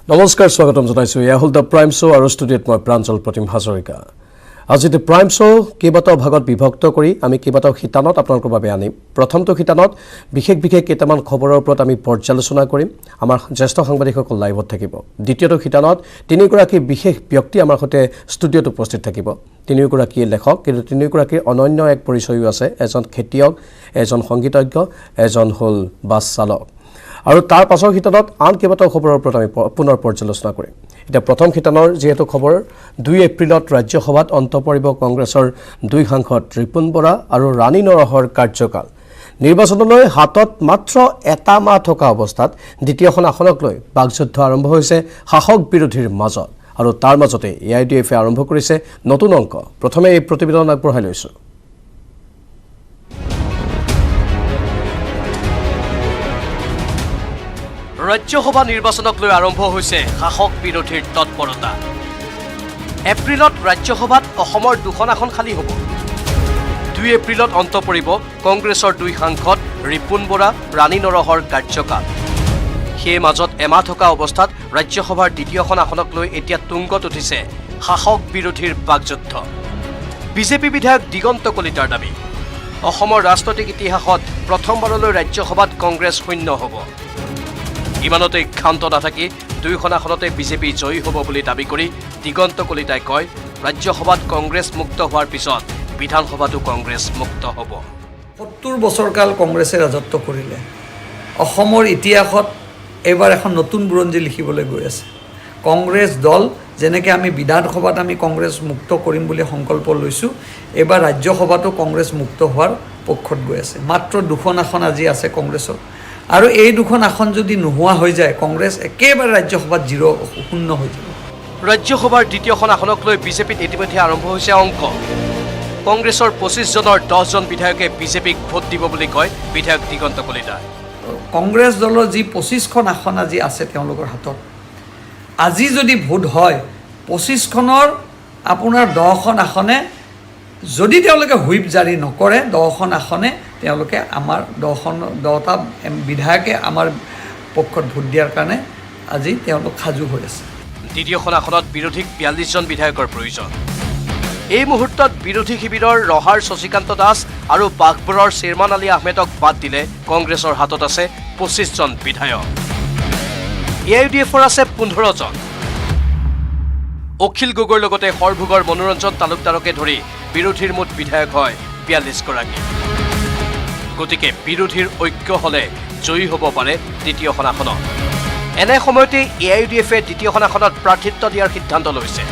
নমস্কাৰ স্বাগতম জনাইছো এয়া হল দ্য প্ৰাইম শ্ব আৰু ষ্টুডিঅ'ত মই প্ৰাঞ্জল প্ৰতিম হাজৰিকা আজি দ্য প্ৰাইম শ্ব কেইবাটাও ভাগত বিভক্ত কৰি আমি কেইবাটাও খিতানত আপোনালোকৰ বাবে আনিম প্ৰথমটো খিতানত বিশেষ কেইটামান খবৰৰ ওপৰত আমি পৰ্যালোচনা কৰিম আমাৰ জ্যেষ্ঠ সাংবাদিকসকল লাইভত থাকিব দ্বিতীয়টো খিতানত তিনিগৰাকী বিশেষ ব্যক্তি আমাৰ সৈতে ষ্টুডিঅ'ত উপস্থিত থাকিব তিনিগৰাকী লেখক কিন্তু তিনিগৰাকীৰ অনন্য এক পৰিচয়ও আছে এজন খেতিয়ক এজন সংগীতজ্ঞ এজন হল বাছ চালক আৰু তাৰ পাছৰ খিতানত আন কেইবাটাও খবৰৰ ওপৰত আমি পুনৰ পৰ্যালোচনা কৰিম এটা প্ৰথম খিতানৰ যেহেতু খবৰ 2 এপ্ৰিলত ৰাজ্যসভাত অন্ত পৰিব কংগ্ৰেছৰ দুই সাংসদ ৰিপুন বৰা আৰু ৰাণী নৰহৰ কাৰ্যকাল নিৰ্বাচনলৈ হাতত মাত্ৰ এটা মাহ থকা অৱস্থাত দ্বিতীয়খন আসনক লৈ বাকযুদ্ধ আৰম্ভ হৈছে শাসক বিৰোধীৰ মাজত আৰু তাৰ মাজতে এআইডিএফে আৰম্ভ কৰিছে নতুন অংক প্ৰথমে এই প্ৰতিবেদন আগবঢ়াই লৈছো ৰাজ্যসভা নিৰ্বাচনক লৈ আৰম্ভ হৈছে শাসক বিৰোধীৰ তৎপৰতা এপ্ৰিলত ৰাজ্যসভাত অসমৰ দুখন আসন খালী হ'ব 2 এপ্ৰিলত অন্ত পৰিব কংগ্ৰেছৰ দুই সাংসদ ৰিপুন বৰা ৰাণী নৰহৰ কাৰ্যকাল সেই মাজত এমাহ থকা অৱস্থাত ৰাজ্যসভাৰ দ্বিতীয়খন আসনক লৈ এতিয়া তুংগত উঠিছে শাসক বিৰোধীৰ বাকযুদ্ধ বিজেপি বিধায়ক দিগন্ত কলিতাৰ দাবী অসমৰ ৰাজনৈতিক ইতিহাসত প্ৰথমবাৰলৈ ৰাজ্যসভাত কংগ্ৰেছ শূন্য হ'ব ইমানতে ক্ষান্ত নাথাকি দুইখন আসনতে বিজেপি জয়ী হ'ব বুলি দাবী কৰি দিগন্ত কলিতাই কয় ৰাজ্যসভাত কংগ্ৰেছ মুক্ত হোৱাৰ পিছত বিধানসভাতো কংগ্ৰেছ মুক্ত হ'ব 70 বছৰকাল কংগ্ৰেছে ৰাজত্ব কৰিলে অসমৰ ইতিহাসত এবাৰ এখন নতুন বুৰঞ্জী লিখিবলৈ গৈ আছে কংগ্ৰেছ দল যেনেকৈ আমি বিধানসভাত আমি কংগ্ৰেছ মুক্ত কৰিম বুলি সংকল্প লৈছোঁ এবাৰ ৰাজ্যসভাতো কংগ্ৰেছ মুক্ত হোৱাৰ পক্ষত গৈ আছে মাত্ৰ দুখন আসন আজি আছে কংগ্ৰেছৰ আৰু এই দুখন আসন যদি নোহোৱা হৈ যায় কংগ্ৰেছ একেবাৰে ৰাজ্যসভাত শূন্য হৈ যাব ৰাজ্যসভাৰ দ্বিতীয়খন আসনক লৈ বিজেপিত ইতিমধ্যে আৰম্ভ হৈছে অংক কংগ্ৰেছৰ 25 জনৰ 10 জন বিধায়কে বিজেপিক ভোট দিব বুলি কয় বিধায়ক দিগন্ত কলিতা কংগ্ৰেছ দলৰ যি 25খন আসন আজি আছে তেওঁলোকৰ হাতত আজি যদি ভোট হয় 25খনৰ আপোনাৰ 10খন আসনে যদি তেওঁলোকে হুইপ জাৰি নকৰে 10খন আসনে তেওঁলোকে আমাৰ 10টা বিধায়কে আমাৰ পক্ষত ভোট দিয়াৰ কাৰণে আজি তেওঁলোক সাজু হৈ আছে দ্বিতীয়খন আসনত বিৰোধীক 42 জন বিধায়কৰ প্ৰয়োজন এই মুহূৰ্তত বিৰোধী শিবিৰৰ ৰহাৰ শশীকান্ত দাস আৰু বাঘবৰৰ চেয়াৰমান আলী আহমেদক বাদ দিলে কংগ্ৰেছৰ হাতত আছে 25 জন বিধায়ক এআইডিএফৰ আছে 15 জন অখিল গগৈৰ লগতে সৰভোগৰ মনোৰঞ্জন তালুকদাৰকে ধৰি বিৰোধীৰ মুঠ বিধায়ক হয় 42 গৰাকী গতিকে বিৰোধীৰ ঐক্য হলে জয়ী হ'ব পাৰে দ্বিতীয়খন আসনত এনে সময়তে এআইডিএফে দ্বিতীয়খন আসনত প্ৰাৰ্থিত্ব দিয়াৰ সিদ্ধান্ত লৈছে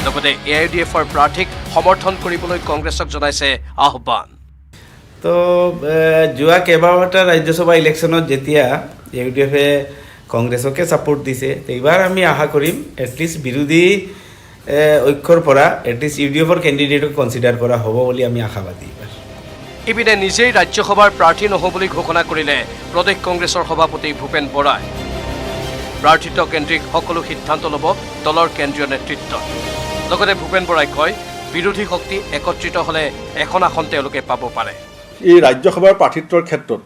লগতে এআইডিএফৰ প্ৰাৰ্থীক সমৰ্থন কৰিবলৈ কংগ্ৰেছক জনাইছে আহ্বান তো যোৱা কেইবাটা ৰাজ্যসভা ইলেকশ্যনত যেতিয়া এআইডিএফে কংগ্ৰেছকে ছাপোৰ্ট দিছে এইবাৰ আমি আশা কৰিম এটলিষ্ট বিৰোধী ঐক্যৰ পৰা এটলিষ্ট ইউডিএফৰ কেণ্ডিডেটক কনচিডাৰ কৰা হ'ব বুলি আমি আশাবাদী ইপিনে নিজেই ৰাজ্যসভাৰ প্ৰাৰ্থী নহ'ব বুলি ঘোষণা কৰিলে প্ৰদেশ কংগ্ৰেছৰ সভাপতি ভূপেন বৰাই প্ৰাৰ্থিত্ব কেন্দ্ৰিক সকলো সিদ্ধান্ত ল'ব দলৰ কেন্দ্ৰীয় নেতৃত্ব লগতে ভূপেন বৰাই কয় বিৰোধী শক্তি একত্ৰিত হ'লে এখন আসন তেওঁলোকে পাব পাৰে এই ৰাজ্যসভাৰ প্ৰাৰ্থিত্বৰ ক্ষেত্ৰত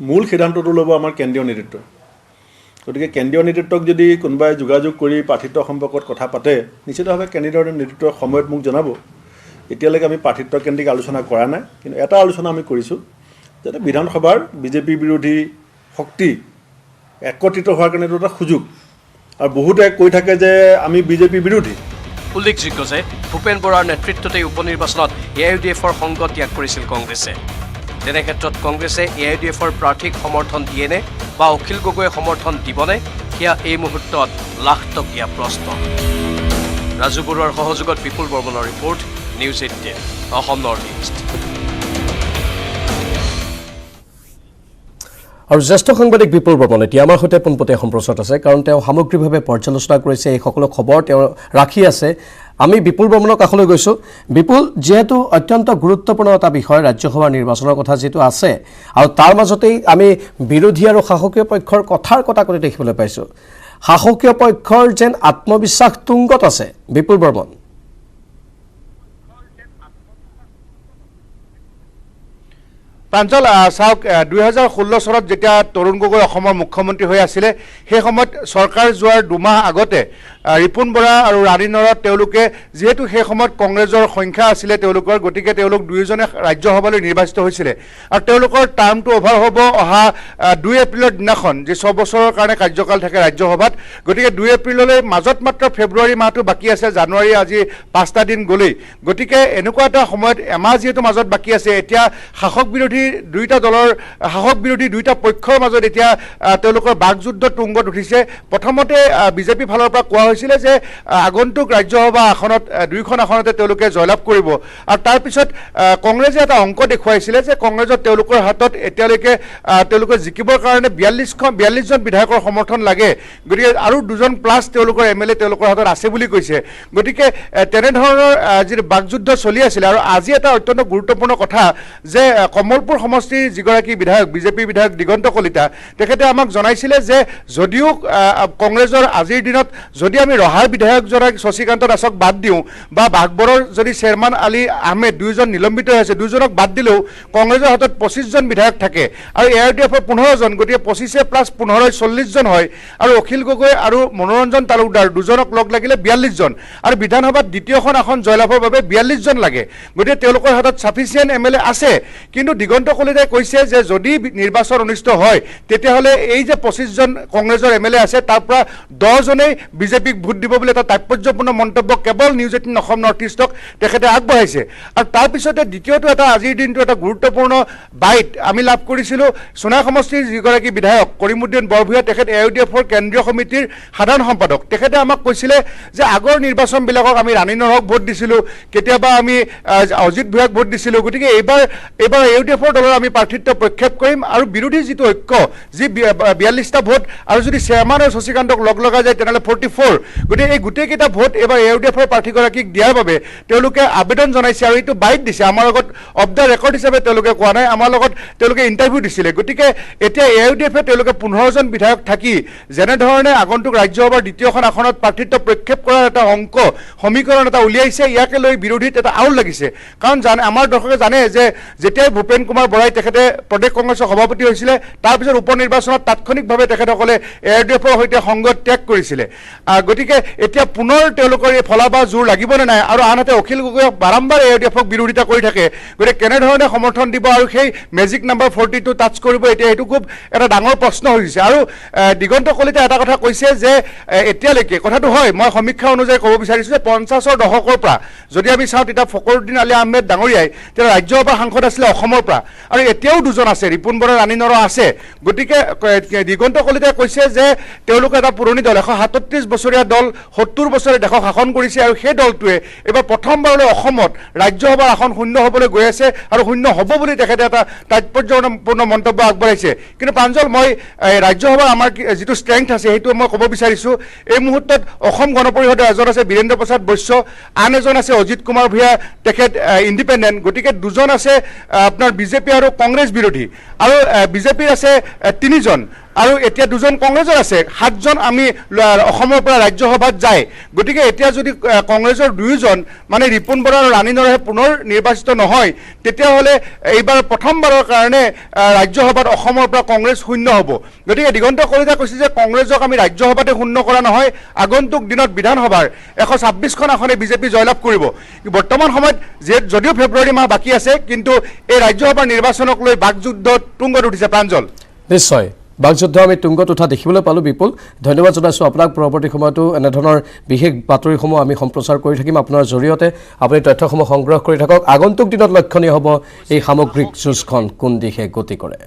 মূল সিদ্ধান্তটো ল'ব আমাৰ কেন্দ্ৰীয় নেতৃত্ব গতিকে কেন্দ্ৰীয় নেতৃত্বক যদি কোনোবাই যোগাযোগ কৰি প্ৰাৰ্থিত্ব সম্পৰ্কত কথা পাতে নিশ্চিতভাৱে কেন্দ্ৰীয় নেতৃত্বৰ সময়ত মোক জনাব এতিয়ালৈকে আমি প্ৰাৰ্থিত্ব কেন্দ্ৰিক আলোচনা কৰা নাই কিন্তু এটা আলোচনা আমি কৰিছোঁ যাতে বিধানসভাৰ বিজেপি বিৰোধী শক্তি একত্ৰিত হোৱাৰ কাৰণে এটা সুযোগ আৰু বহুতে কৈ থাকে যে আমি বিজেপি বিৰোধী উল্লেখযোগ্য যে ভূপেন বৰাৰ নেতৃত্বতে উপনিৰ্বাচনত এআইডিএফৰ সংগ ত্যাগ কৰিছিল কংগ্ৰেছে তেনে ক্ষেত্ৰত কংগ্ৰেছে এআইডিএফৰ প্ৰাৰ্থীক সমৰ্থন দিয়েনে বা অখিল গগৈয়ে সমৰ্থন দিবনে সেয়া এই মুহূৰ্তত লাখটকীয়া প্ৰশ্ন ৰাজু বৰুৱাৰ সহযোগত বিপুল বৰ্মনৰ report news 18 Assam north east আৰু জ্যেষ্ঠ সাংবাদিক বিপুল বৰ্মন এতিয়া আমাৰ সৈতে পোনপটীয়া সম্প্ৰচাৰত আছে কাৰণ তেওঁ সামগ্ৰিকভাৱে পৰ্যালোচনা কৰিছে এই সকলো খবৰ তেওঁ ৰাখি আছে আমি বিপুল বৰ্মনৰ কাষলৈ গৈছোঁ বিপুল যেহেতু অত্যন্ত গুৰুত্বপূৰ্ণ এটা বিষয় ৰাজ্যসভাৰ নিৰ্বাচনৰ কথা যেটো আছে আৰু তাৰ মাজতেই আমি বিৰোধী আৰু শাসকীয় পক্ষৰ কথাৰ কথা কৈ দেখিবলৈ পাইছোঁ শাসকীয় পক্ষৰ যেন আত্মবিশ্বাস তুংগত আছে বিপুল বৰ্মন প্ৰাঞ্জল চাওক 2016 চনত যেতিয়া তৰুণ গগৈ অসমৰ মুখ্যমন্ত্ৰী হৈ আছিলে সেই সময়ত চৰকাৰ যোৱাৰ দুমাহ আগতে ৰিপুণ বৰা আৰু ৰাণী নৰত তেওঁলোকে যিহেতু সেই সময়ত কংগ্ৰেছৰ সংখ্যা আছিলে তেওঁলোকৰ গতিকে তেওঁলোক দুয়োজনে ৰাজ্যসভালৈ নিৰ্বাচিত হৈছিলে আৰু তেওঁলোকৰ টাৰ্মটো অভাৰ হ'ব অহা 2 এপ্ৰিলৰ দিনাখন যে 6 বছৰৰ কাৰণে কাৰ্যকাল থাকে ৰাজ্যসভাত গতিকে 2 এপ্ৰিললৈ মাজত মাত্ৰ ফেব্ৰুৱাৰী মাহটো বাকী আছে জানুৱাৰী আজি 5টা দিন গ'লেই গতিকে এনেকুৱা এটা সময়ত এমাহ যিহেতু মাজত বাকী আছে এতিয়া শাসক বিৰোধী দুইটা দলৰ শাসক বিৰোধী দুইটা পক্ষৰ মাজত এতিয়া তেওঁলোকৰ বাকযুদ্ধ তুংগত উঠিছে প্ৰথমতে বিজেপি ফালৰ পৰা কোৱা হৈছিলে যে আগন্তুক ৰাজ্যসভা আসনত দুইখন আসনতে তেওঁলোকে জয়লাভ কৰিব আৰু তাৰ পিছত কংগ্ৰেছে এটা অংক দেখুৱাইছিলে যে কংগ্ৰেছত তেওঁলোকৰ হাতত এতিয়ালৈকে তেওঁলোকে জিকিবৰ কাৰণে 42 জন বিধায়কৰ সমৰ্থন লাগে গতিকে আৰু দুজন প্লাছ তেওঁলোকৰ এমএলএ তেওঁলোকৰ হাতত আছে বুলি কৈছে গতিকে তেনেধৰণৰ যি বাকযুদ্ধ চলি আছিল আৰু আজি এটা অত্যন্ত গুৰুত্বপূৰ্ণ কথা যে কমলপুৰ সমষ্টিৰ যিগৰাকী বিধায়ক বিজেপি বিধায়ক দিগন্ত কলিতা তেখেতে আমাক জনাইছিলে যে যদিও কংগ্ৰেছৰ আজিৰ দিনত যদি আমি ৰহাৰ বিধায়কজনক শশীকান্ত দাসক বাদ দিওঁ বা বাঘবৰৰ যদি চেয়াৰমান আলী আহমেদ দুইজন নিলম্বিত হৈ আছে দুইজনক বাদ দিলেও কংগ্ৰেছৰ হাতত 25 জন বিধায়ক থাকে আৰু ARDFৰ 15 জন গতিকে 25 প্লাছ 15 40 জন হয় আৰু অখিল গগৈ আৰু মনোৰঞ্জন তালুকদাৰ দুজনক লগ লাগিলে 42 জন আৰু বিধানসভাত দ্বিতীয়খন আসন জয়লাভৰ বাবে 42 জন লাগে গতিকে তেওঁলোকৰ হাতত সাফিচিয়েণ্ট এমএলএ আছে কিন্তু দিগন্ত কলিতাই কৈছে যে যদি নিৰ্বাচন অনুষ্ঠিত হয় তেতিয়াহ'লে এই যে 25 জন কংগ্ৰেছৰ এমএলএ আছে তাৰ পৰা 10 জনেই বিজেপিক ভোট দিব বুলি এটা তাৎপৰ্যপূৰ্ণ মন্তব্য কেৱল নিউজ 18 অসম নৰ্থ ইষ্টক তেখেতে আগবঢ়াইছে আৰু তাৰপিছতে দ্বিতীয়টো এটা আজিৰ দিনটো এটা গুৰুত্বপূৰ্ণ বাইট আমি লাভ কৰিছিলোঁ সোণাই সমষ্টিৰ যিগৰাকী বিধায়ক কৰিমুদ্দিন বৰভূঞা তেখেত ARDFৰ কেন্দ্ৰীয় সমিতিৰ সাধাৰণ সম্পাদক তেখেতে আমাক কৈছিলে যে আগৰ নিৰ্বাচনবিলাকক আমি ৰাণী নৰক ভোট দিছিলোঁ কেতিয়াবা আমি অজিত ভূঞাক ভোট দিছিলোঁ গতিকে এইবাৰ ARDFৰ দলৰ আমি প্ৰাৰ্থিত্ব প্ৰক্ষেপ কৰিম আৰু বিৰোধী যিটো ঐক্য যি 42টা ভোট আৰু যদি চেয়াৰমান আৰু শশীকান্তক লগ লগা যায় তেনেহ'লে 44 গতিকে এই গোটেইকেইটা ভোট এইবাৰ ARDFৰ প্ৰাৰ্থীগৰাকীক দিয়াৰ বাবে তেওঁলোকে আবেদন জনাইছে আৰু এইটো বাইট দিছে আমাৰ লগত অফ দ্য ৰেকৰ্ড হিচাপে তেওঁলোকে কোৱা নাই আমাৰ লগত তেওঁলোকে ইণ্টাৰভিউ দিছিলে গতিকে এতিয়া ARDFে তেওঁলোকে 15 জন বিধায়ক থাকি যেনেধৰণে আগন্তুক ৰাজ্যসভাৰ দ্বিতীয়খন আসনত প্ৰাৰ্থিত্ব প্ৰক্ষেপ কৰাৰ এটা অংক সমীকৰণ এটা উলিয়াইছে ইয়াকে লৈ বিৰোধীত এটা আউল লাগিছে কাৰণ আমাৰ দৰ্শকে জানে যে যেতিয়াই ভূপেন কুমাৰ বৰাই তেখেতে প্ৰদেশ কংগ্ৰেছৰ সভাপতি হৈছিলে তাৰপিছত উপ নিৰ্বাচনত তাৎক্ষণিকভাৱে তেখেতসকলে ARDFৰ সৈতে সংগত ত্যাগ কৰিছিলে গতিকে এতিয়া পুনৰ তেওঁলোকৰ এই ফলাফল জোৰ লাগিবনে নাই আৰু আনহাতে অখিল গগৈক বাৰম্বাৰ ARDFক বিৰোধিতা কৰি থাকে গতিকে কেনেধৰণে সমৰ্থন দিব আৰু সেই মেজিক নাম্বাৰ 42 টাচ কৰিব এতিয়া এইটো খুব এটা ডাঙৰ প্ৰশ্ন হৈছে আৰু দিগন্ত কলিতাই এটা কথা কৈছে যে এতিয়ালৈকে কথাটো হয় মই সমীক্ষা অনুযায়ী ক'ব বিচাৰিছোঁ যে 50ৰ দশকৰ পৰা যদি আমি চাওঁ তেতিয়া ফখৰুদ্দিন আলী আহমেদ ডাঙৰীয়াই তেওঁ ৰাজ্যসভাৰ সাংসদ আছিলে অসমৰ পৰা আৰু এতিয়াও দুজন আছে ৰিপুণ বৰা ৰাণী নৰ আছে গতিকে দিগন্ত কলিতাই কৈছে যে তেওঁলোকে এটা পুৰণি দল 137 বছৰীয়া দল 70 বছৰে দেশক শাসন কৰিছে আৰু সেই দলটোৱে এবাৰ প্ৰথমবাৰলৈ অসমত ৰাজ্যসভাৰ আসন শূন্য হ'বলৈ গৈ আছে আৰু শূন্য হ'ব বুলি তেখেতে এটা তাৎপৰ্যপূৰ্ণ মন্তব্য আগবঢ়াইছে কিন্তু প্ৰাঞ্জল মই ৰাজ্যসভাৰ আমাৰ যিটো ষ্ট্ৰেংথ আছে সেইটো মই ক'ব বিচাৰিছোঁ এই মুহূৰ্তত অসম গণ পৰিষদৰ এজন আছে বীৰেন্দ্ৰ প্ৰসাদ বৈশ্য আন এজন আছে অজিত কুমাৰ ভূঞা তেখেত ইণ্ডিপেণ্ডেণ্ট গতিকে দুজন আছে আপোনাৰ বিজেপি আৰু কংগ্ৰেছ বিৰোধী আৰু বিজেপিৰ আছে 3 জন আৰু এতিয়া দুজন কংগ্ৰেছৰ আছে 7 জন আমি অসমৰ পৰা ৰাজ্যসভাত যায় গতিকে এতিয়া যদি কংগ্ৰেছৰ 2 জন মানে ৰিপুণ বৰা আৰু ৰাণী নৰহে পুনৰ নিৰ্বাচিত নহয় তেতিয়াহ'লে এইবাৰ প্ৰথমবাৰৰ কাৰণে ৰাজ্যসভাত অসমৰ পৰা কংগ্ৰেছ শূন্য হ'ব গতিকে দিগন্ত কলিতাই কৈছে যে কংগ্ৰেছক আমি ৰাজ্যসভাতে শূন্য কৰা নহয় আগন্তুক দিনত বিধানসভাৰ 126খন আসনে বিজেপি জয়লাভ কৰিব বৰ্তমান সময়ত যদিও ফেব্ৰুৱাৰী মাহ বাকী আছে কিন্তু এই ৰাজ্যসভাৰ নিৰ্বাচনক লৈ বাকযুদ্ধ তুংগত উঠিছে প্ৰাঞ্জল নিশ্চয় বাকযুদ্ধ আমি তুংগত উঠা দেখিবলৈ পালোঁ বিপুল ধন্যবাদ জনাইছোঁ আপোনাক পৰৱৰ্তী সময়তো এনেধৰণৰ বিশেষ বাতৰিসমূহ আমি সম্প্ৰচাৰ কৰি থাকিম আপোনাৰ জৰিয়তে আপুনি তথ্যসমূহ সংগ্ৰহ কৰি থাকক আগন্তুক দিনত লক্ষণীয় হ'ব এই সামগ্ৰিক যুঁজখন কোন দিশে গতি কৰে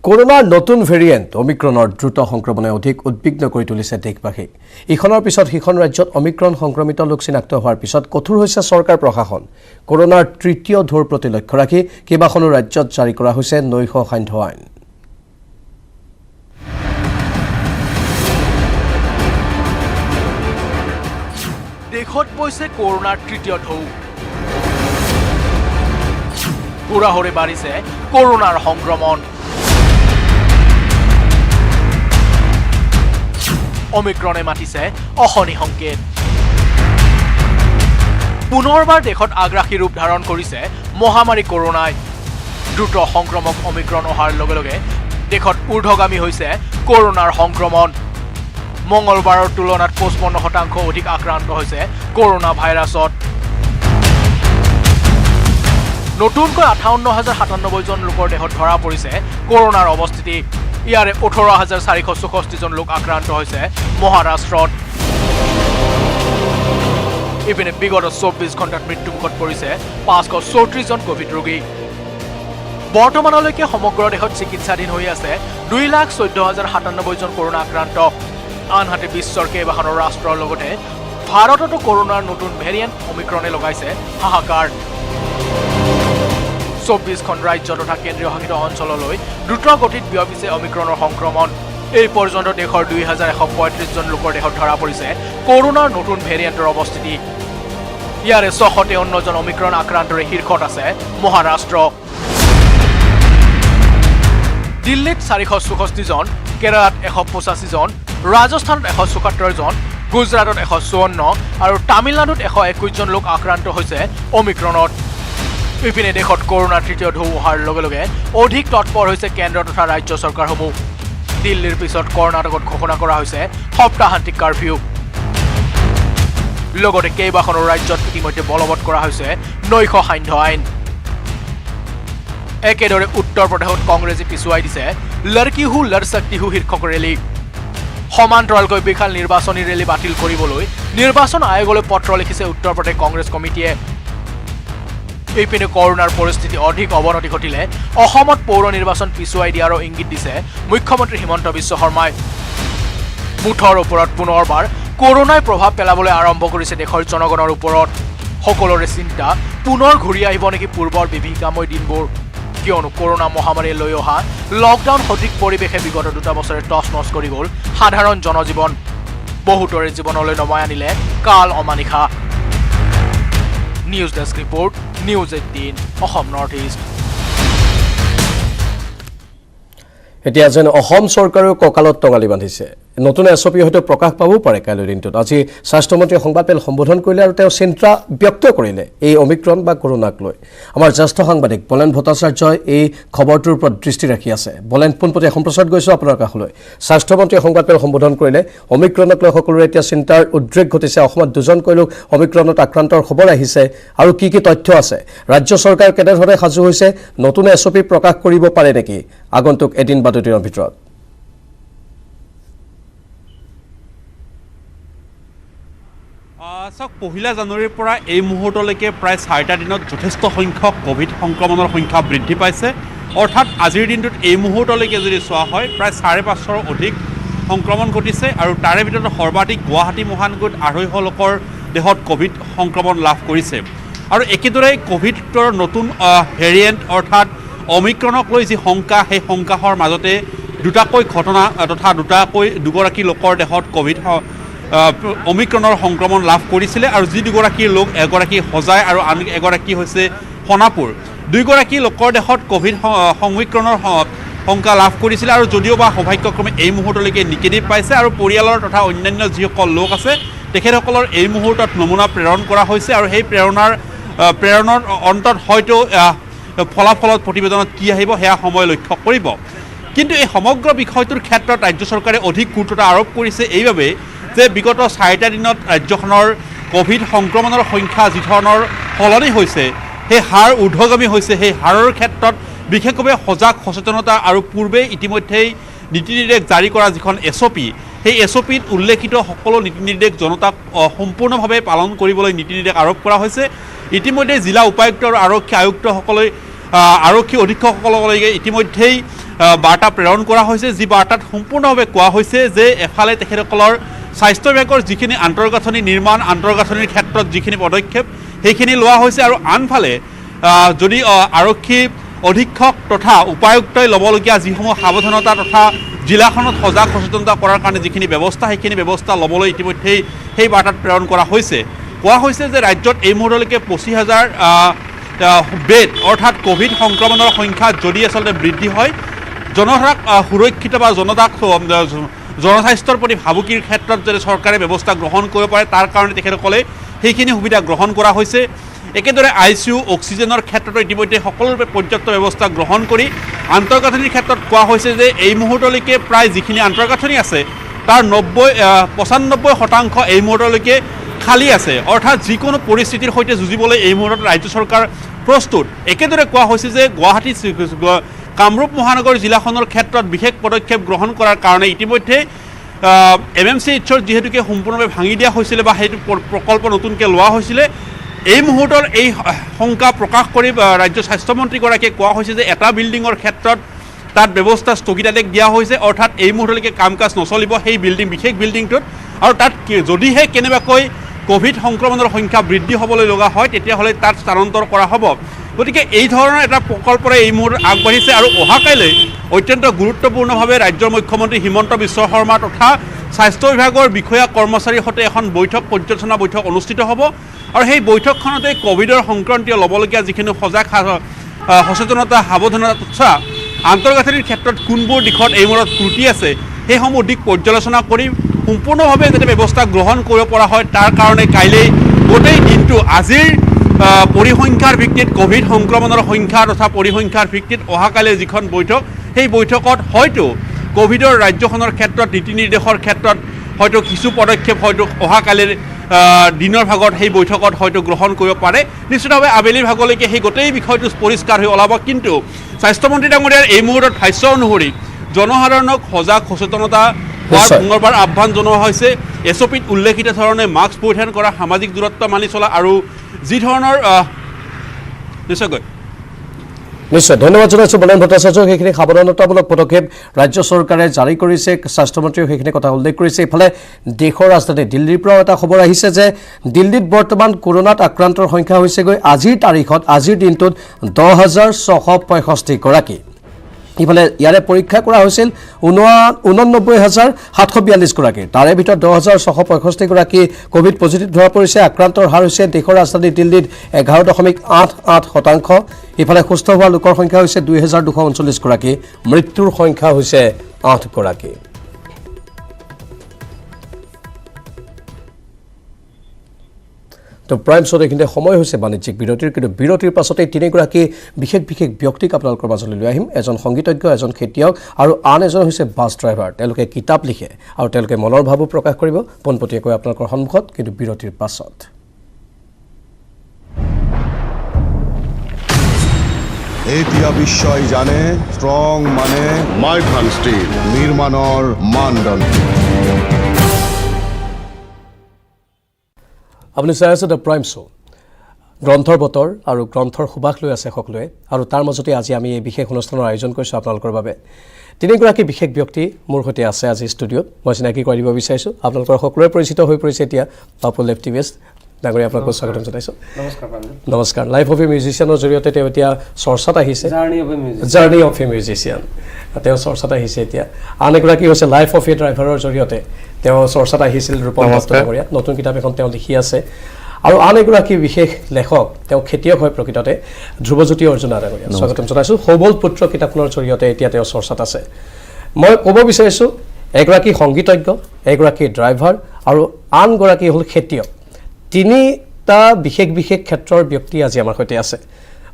কৰোনাৰ নতুন ভেৰিয়েণ্ট অমিক্ৰণৰ দ্ৰুত সংক্ৰমণে অধিক উদ্বিগ্ন কৰি তুলিছে দেশবাসীক ইখনৰ পিছত সিখন ৰাজ্যত অমিক্ৰণ সংক্ৰমিত লোক চিনাক্ত হোৱাৰ পিছত কঠোৰ হৈছে চৰকাৰ প্ৰশাসন কৰোনাৰ তৃতীয় ঢৌৰ প্ৰতি লক্ষ্য ৰাখি কেইবাখনো ৰাজ্যত জাৰি কৰা হৈছে নৈশ সান্ধ্য আইন দেশত বৈছে কৰোনাৰ তৃতীয় ঢৌ হুৰাহুৰে বাঢ়িছে কৰোনাৰ সংক্ৰমণ অমিক্ৰণে মাতিছে অশনি সংকেত পুনৰবাৰ দেশত আগ্ৰাসী ৰূপ ধাৰণ কৰিছে মহামাৰী কৰোনাই দ্ৰুত সংক্ৰমক অমিক্ৰণ অহাৰ লগে লগে দেশত ঊৰ্ধ্বগামী হৈছে কৰোনাৰ সংক্ৰমণ মঙলবাৰৰ তুলনাত 55% অধিক আক্ৰান্ত হৈছে কৰোনা ভাইৰাছত নতুনকৈ 58,097 জন লোকৰ দেহত ধৰা পৰিছে কৰোনাৰ অৱস্থিতি ইয়াৰে 18,464 জন লোক আক্ৰান্ত হৈছে মহাৰাষ্ট্ৰত ইপিনে বিগত 24 ঘণ্টাত মৃত্যুমুখত পৰিছে 534 জন কোভিড ৰোগী বৰ্তমানলৈকে সমগ্ৰ দেশত চিকিৎসাধীন হৈ আছে 2,14,097 জন কৰোনা আক্ৰান্ত আনহাতে বিশ্বৰ কেইবাখনৰ ৰাষ্ট্ৰৰ লগতে ভাৰততো কৰোনাৰ নতুন ভেৰিয়েণ্ট অমিক্ৰণে লগাইছে হাহাকাৰ 24খন ৰাজ্য তথা কেন্দ্ৰীয় শাসিত অঞ্চললৈ দ্ৰুত গতিত বিয়পিছে অমিক্ৰণৰ সংক্ৰমণ এই পৰ্যন্ত দেশৰ 2,135 জন লোকৰ দেহত ধৰা পৰিছে কৰোনাৰ নতুন ভেৰিয়েণ্টৰ অৱস্থিতি ইয়াৰে 653 জন অমিক্ৰণ আক্ৰান্তৰে শীৰ্ষত আছে মহাৰাষ্ট্ৰ দিল্লীত 464 জন কেৰালাত 185 জন ৰাজস্থানত 174 জন গুজৰাটত 154 আৰু তামিলনাডুত 121 জন লোক আক্ৰান্ত হৈছে অমিক্ৰণত ইপিনে দেশত কৰোনাৰ তৃতীয় ঢৌ অহাৰ লগে লগে অধিক তৎপৰ হৈছে কেন্দ্ৰ তথা ৰাজ্য চৰকাৰসমূহ দিল্লীৰ পিছত কৰ্ণাটকত ঘোষণা কৰা হৈছে সপ্তাহান্তিক কাৰফিউ লগতে কেইবাখনো ৰাজ্যত ইতিমধ্যে বলবৎ কৰা হৈছে নৈশ সান্ধ্য আইন একেদৰে উত্তৰ প্ৰদেশত কংগ্ৰেছে পিছুৱাই দিছে লড়কি হু লড় সকতি হু শীৰ্ষক ৰেলী সমান্তৰালকৈ বিশাল নিৰ্বাচনী ৰেলী বাতিল কৰিবলৈ নিৰ্বাচন আয়োগলৈ পত্ৰ লিখিছে উত্তৰ প্ৰদেশ কংগ্ৰেছ কমিটিয়ে এইপিনে কৰোনাৰ পৰিস্থিতি অধিক অৱনতি ঘটিলে অসমত পৌৰ নিৰ্বাচন পিছুৱাই দিয়াৰো ইংগিত দিছে মুখ্যমন্ত্ৰী হিমন্ত বিশ্ব শৰ্মাই মুঠৰ ওপৰত পুনৰবাৰ কৰোনাই প্ৰভাৱ পেলাবলৈ আৰম্ভ কৰিছে দেশৰ জনগণৰ ওপৰত সকলোৰে চিন্তা পুনৰ ঘূৰি আহিব নেকি পূৰ্বৰ বিভীষিকাময় দিনবোৰ কিয়নো কৰোনা মহামাৰীয়ে লৈ অহা লকডাউন সঠিক পৰিৱেশে বিগত 2 বছৰে টচ নচ কৰি গ'ল সাধাৰণ জনজীৱন বহুতৰে জীৱনলৈ নমাই আনিলে কাল অমানিশা news desk report news 18 Assam north east এতিয়া যেন অসম চৰকাৰেও কঁকালত টঙালি বান্ধিছে নতুন এছঅপি হয়তো প্ৰকাশ পাবও পাৰে কাইলৈৰ দিনটোত আজি স্বাস্থ্যমন্ত্ৰীয়ে সংবাদমেল সম্বোধন কৰিলে আৰু তেওঁ চিন্তা ব্যক্ত কৰিলে এই অমিক্ৰণ বা কৰোনাক লৈ আমাৰ জ্যেষ্ঠ সাংবাদিক বলেন ভট্টাচাৰ্যই এই খবৰটোৰ ওপৰত দৃষ্টি ৰাখি আছে বলেন পোনপটীয়া সম্প্ৰচাৰত গৈছোঁ আপোনাৰ কাষলৈ স্বাস্থ্যমন্ত্ৰীয়ে সংবাদমেল সম্বোধন কৰিলে অমিক্ৰণক লৈ সকলোৰে এতিয়া চিন্তাৰ উদ্ৰেক ঘটিছে অসমত দুজনকৈ লোক অমিক্ৰণত আক্ৰান্তৰ খবৰ আহিছে আৰু কি কি তথ্য আছে ৰাজ্য চৰকাৰ কেনেধৰণে সাজু হৈছে নতুন এছঅপি প্ৰকাশ কৰিব পাৰে নেকি আগন্তুক এদিন বা দুদিনৰ ভিতৰত চাওক 1 জানুৱাৰীৰ পৰা এই মুহূৰ্তলৈকে প্ৰায় 4টা দিনত যথেষ্ট সংখ্যক কোভিড সংক্ৰমণৰ সংখ্যা বৃদ্ধি পাইছে অৰ্থাৎ আজিৰ দিনটোত এই মুহূৰ্তলৈকে যদি চোৱা হয় প্ৰায় 550ৰ অধিক সংক্ৰমণ ঘটিছে আৰু তাৰে ভিতৰত সৰ্বাধিক গুৱাহাটী মহানগৰীত 250 লোকৰ দেহত কোভিড সংক্ৰমণ লাভ কৰিছে আৰু একেদৰে কোভিডৰ নতুন ভেৰিয়েণ্ট অৰ্থাৎ অমিক্ৰণক লৈ যি শংকা সেই শংকাহৰ মাজতে দুটাকৈ ঘটনা তথা দুগৰাকী লোকৰ দেহত কোভিড অমিক্ৰণৰ সংক্ৰমণ লাভ কৰিছিলে আৰু যি দুগৰাকী লোক এগৰাকী হজাই আৰু আন এগৰাকী হৈছে সোণাপুৰ দুইগৰাকী লোকৰ দেহত কোভিড সংক্ৰমণৰ শংকা লাভ কৰিছিলে আৰু যদিও বা সৌভাগ্যক্ৰমে এই মুহূৰ্তলৈকে নিগেটিভ পাইছে আৰু পৰিয়ালৰ তথা অন্যান্য যিসকল লোক আছে তেখেতসকলৰ এই মুহূৰ্তত নমুনা প্ৰেৰণ কৰা হৈছে আৰু সেই প্ৰেৰণৰ অন্তত হয়তো ফলাফলত প্ৰতিবেদনত কি আহিব সেয়া সময় লক্ষ্য কৰিব কিন্তু এই সমগ্ৰ বিষয়টোৰ ক্ষেত্ৰত ৰাজ্য চৰকাৰে অধিক গুৰুত্ব আৰোপ কৰিছে এইভাবে যে বিগত 4টা দিনত ৰাজ্যখনৰ কোভিড সংক্ৰমণৰ সংখ্যা যি ধৰণৰ সলনি হৈছে সেই হাৰ ঊৰ্ধ্বগামী হৈছে সেই হাৰৰ ক্ষেত্ৰত বিশেষভাৱে সজাগ সচেতনতা আৰু পূৰ্বে ইতিমধ্যেই নীতি নিৰ্দেশ জাৰি কৰা যিখন এছঅপি সেই এছঅপিত উল্লেখিত সকলো নীতি নিৰ্দেশ জনতাক সম্পূৰ্ণভাৱে পালন কৰিবলৈ নীতি নিৰ্দেশ আৰোপ কৰা হৈছে ইতিমধ্যে জিলা উপায়ুক্ত আৰু আৰক্ষী আয়ুক্তসকলে আৰক্ষী অধীক্ষকসকললৈকে ইতিমধ্যেই বাৰ্তা প্ৰেৰণ কৰা হৈছে যি বাৰ্তাত সম্পূৰ্ণভাৱে কোৱা হৈছে যে এফালে তেখেতসকলৰ স্বাস্থ্য বিভাগৰ যিখিনি আন্তঃগাঁথনি নিৰ্মাণ আন্তঃগাঁথনিৰ ক্ষেত্ৰত যিখিনি পদক্ষেপ সেইখিনি লোৱা হৈছে আৰু আনফালে যদি আৰক্ষী অধীক্ষক তথা উপায়ুক্তই ল'বলগীয়া যিসমূহ সাৱধানতা তথা জিলাখনত সজাগ সচেতনতা কৰাৰ কাৰণে যিখিনি ব্যৱস্থা সেইখিনি ব্যৱস্থা ল'বলৈ ইতিমধ্যেই সেই বাৰ্তাত প্ৰেৰণ কৰা হৈছে কোৱা হৈছে যে ৰাজ্যত এই মুহূৰ্তলৈকে 25,000 বেড অৰ্থাৎ কোভিড সংক্ৰমণৰ সংখ্যা যদি আচলতে বৃদ্ধি হয় জনতাক সুৰক্ষিত বা জনতাক জনস্বাস্থ্যৰ প্ৰতি ভাবুকিৰ ক্ষেত্ৰত যদি চৰকাৰে ব্যৱস্থা গ্ৰহণ কৰিব পাৰে তাৰ কাৰণে তেখেতসকলে সেইখিনি সুবিধা গ্ৰহণ কৰা হৈছে একেদৰে ICU অক্সিজেনৰ ক্ষেত্ৰত ইতিমধ্যে সকলোৰে পৰ্যাপ্ত ব্যৱস্থা গ্ৰহণ কৰি আন্তঃগাঁথনিৰ ক্ষেত্ৰত কোৱা হৈছে যে এই মুহূৰ্তলৈকে প্ৰায় যিখিনি আন্তঃগাঁথনি আছে তাৰ 95% এই মুহূৰ্তলৈকে খালী আছে অৰ্থাৎ যিকোনো পৰিস্থিতিৰ সৈতে যুঁজিবলৈ এই মুহূৰ্তত ৰাজ্য চৰকাৰ প্ৰস্তুত একেদৰে কোৱা হৈছে যে গুৱাহাটী কামৰূপ মহানগৰ জিলাখনৰ ক্ষেত্ৰত বিশেষ পদক্ষেপ গ্ৰহণ কৰাৰ কাৰণে ইতিমধ্যে MMCHৰ যিহেতুকে সম্পূৰ্ণভাৱে ভাঙি দিয়া হৈছিলে বা সেইটো প্ৰকল্প নতুনকৈ লোৱা হৈছিলে এই মুহূৰ্তৰ এই শংকা প্ৰকাশ কৰি ৰাজ্য স্বাস্থ্যমন্ত্ৰীগৰাকীয়ে কোৱা হৈছে যে এটা বিল্ডিঙৰ ক্ষেত্ৰত তাত ব্যৱস্থা স্থগিতাদেশ দিয়া হৈছে অৰ্থাৎ এই মুহূৰ্তলৈকে কাম কাজ নচলিব সেই বিশেষ বিল্ডিংটোত আৰু তাত যদিহে কেনেবাকৈ কোভিড সংক্ৰমণৰ সংখ্যা বৃদ্ধি হ'বলৈ লগা হয় তেতিয়াহ'লে তাত স্থানান্তৰ কৰা হ'ব গতিকে এই ধৰণৰ এটা প্ৰকল্পৰে এই মুহূৰ্তত আগবাঢ়িছে আৰু অহাকাইলৈ অত্যন্ত গুৰুত্বপূৰ্ণভাৱে ৰাজ্যৰ মুখ্যমন্ত্ৰী হিমন্ত বিশ্ব শৰ্মা তথা স্বাস্থ্য বিভাগৰ বিষয়া কৰ্মচাৰীৰ সৈতে এখন পৰ্যালোচনা বৈঠক অনুষ্ঠিত হ'ব আৰু সেই বৈঠকখনতে কোভিডৰ সংক্ৰান্তীয় ল'বলগীয়া যিখিনি সচেতনতা সাৱধানতা তথা আন্তঃগাঁথনিৰ ক্ষেত্ৰত কোনবোৰ দিশত এই মূৰত ত্ৰুটি আছে সেইসমূহ দিশ পৰ্যালোচনা কৰি সম্পূৰ্ণভাৱে যাতে ব্যৱস্থা গ্ৰহণ কৰিব পৰা হয় তাৰ কাৰণে কাইলৈ গোটেই দিনটো আজিৰ পৰিসংখ্যাৰ ভিত্তিত কোভিড সংক্ৰমণৰ সংখ্যা তথা পৰিসংখ্যাৰ ভিত্তিত অহাকাইলৈ যিখন বৈঠক সেই বৈঠকত হয়তো কোভিডৰ ৰাজ্যখনৰ ক্ষেত্ৰত নীতি নিৰ্দেশৰ ক্ষেত্ৰত হয়তো কিছু পদক্ষেপ হয়তো অহাকাইলৈ দিনৰ ভাগত সেই বৈঠকত হয়তো গ্ৰহণ কৰিব পাৰে নিশ্চিতভাৱে আবেলিৰ ভাগলৈকে সেই গোটেই বিষয়টো পৰিষ্কাৰ হৈ ওলাব কিন্তু স্বাস্থ্যমন্ত্ৰী ডাঙৰীয়াৰ এই মুহূৰ্তত ভাষ্য অনুসৰি জনসাধাৰণক সজাগ সচেতনতা হোৱাৰ পুনৰবাৰ আহ্বান জনোৱা হৈছে SOPত উল্লেখিত ধৰণে মাস্ক পৰিধান কৰা সামাজিক দূৰত্ব মানি চলা আৰু যি ধৰণৰ নিশ্চয় ধন্যবাদ জনাইছোঁ বলেন ভট্টাচাৰ্যক সেইখিনি সাৱধানতামূলক পদক্ষেপ ৰাজ্য চৰকাৰে জাৰি কৰিছে স্বাস্থ্যমন্ত্ৰীয়ে সেইখিনি কথা উল্লেখ কৰিছে ইফালে দেশৰ ৰাজধানী দিল্লীৰ পৰাও এটা খবৰ আহিছে যে দিল্লীত বৰ্তমান কৰোনাত আক্ৰান্তৰ সংখ্যা হৈছেগৈ আজিৰ তাৰিখত আজিৰ দিনটোত 10,665 গৰাকী ইফালে ইয়াৰে পৰীক্ষা কৰা হৈছিল 89,742 গৰাকীৰ তাৰে ভিতৰত 10,665 গৰাকী কোভিড পজিটিভ ধৰা পৰিছে আক্ৰান্তৰ হাৰ হৈছে দেশৰ ৰাজধানী দিল্লীত 11.88%। ইফালে সুস্থ হোৱা লোকৰ সংখ্যা হৈছে 2,239 গৰাকী মৃত্যুৰ সংখ্যা হৈছে 8 গৰাকী। তো প্ৰাইম শ্ব'ত এইখিনিতে সময় হৈছে বাণিজ্যিক বিৰতিৰ কিন্তু বিৰতিৰ পাছতেই তিনিগৰাকী বিশেষ ব্যক্তিক আপোনালোকৰ মাজলৈ লৈ আহিম এজন সংগীতজ্ঞ এজন খেতিয়ক আৰু আন এজন হৈছে বাছ ড্ৰাইভাৰ তেওঁলোকে কিতাপ লিখে আৰু তেওঁলোকে মনৰ ভাৱো প্ৰকাশ কৰিব পোনপটীয়াকৈ আপোনালোকৰ সন্মুখত কিন্তু বিৰতিৰ পাছত এতিয়া বিশ্বই জানে ষ্ট্ৰং মানে মাইথান ষ্টীল নিৰ্মাণৰ মানদণ্ড আপুনি চাই আছে দ্য প্ৰাইম শ্ব' গ্ৰন্থৰ বতৰ আৰু গ্ৰন্থৰ সুবাস লৈ আছে সকলোৱে আৰু তাৰ মাজতে আজি আমি এই বিশেষ অনুষ্ঠানৰ আয়োজন কৰিছোঁ আপোনালোকৰ বাবে তিনিগৰাকী বিশেষ ব্যক্তি মোৰ সৈতে আছে আজি ষ্টুডিঅ'ত মই চিনাকি কৰি দিব বিচাৰিছোঁ আপোনালোকৰ সকলোৰে পৰিচিত হৈ পৰিছে এতিয়া পাপু লেফটিভেষ্ট ডাঙৰীয়া আপোনালোকক স্বাগতম জনাইছোঁ নমস্কাৰ লাইফ অফ এ মিউজিচিয়ানৰ জৰিয়তে তেওঁ এতিয়া চৰ্চাত আহিছে জাৰ্ণি অফ এ মিউজিচিয়ান তেওঁ চৰ্চাত আহিছে এতিয়া আন এগৰাকী হৈছে লাইফ অফ এ ড্ৰাইভাৰৰ জৰিয়তে তেওঁ চৰ্চাত আহিছিল ৰূপম ডাঙৰীয়া নতুন কিতাপ এখন তেওঁ লিখি আছে আৰু আন এগৰাকী বিশেষ লেখক তেওঁ খেতিয়ক হৈ প্ৰকৃততে ধ্ৰুৱজ্যোতি অৰ্জুনা ডাঙৰীয়া স্বাগতম জনাইছোঁ সবল পুত্ৰ কিতাপখনৰ জৰিয়তে এতিয়া তেওঁ চৰ্চাত আছে মই ক'ব বিচাৰিছোঁ এগৰাকী সংগীতজ্ঞ এগৰাকী ড্ৰাইভাৰ আৰু আনগৰাকী হ'ল খেতিয়ক তিনিটা বিশেষ ক্ষেত্ৰৰ ব্যক্তি আজি আমাৰ সৈতে আছে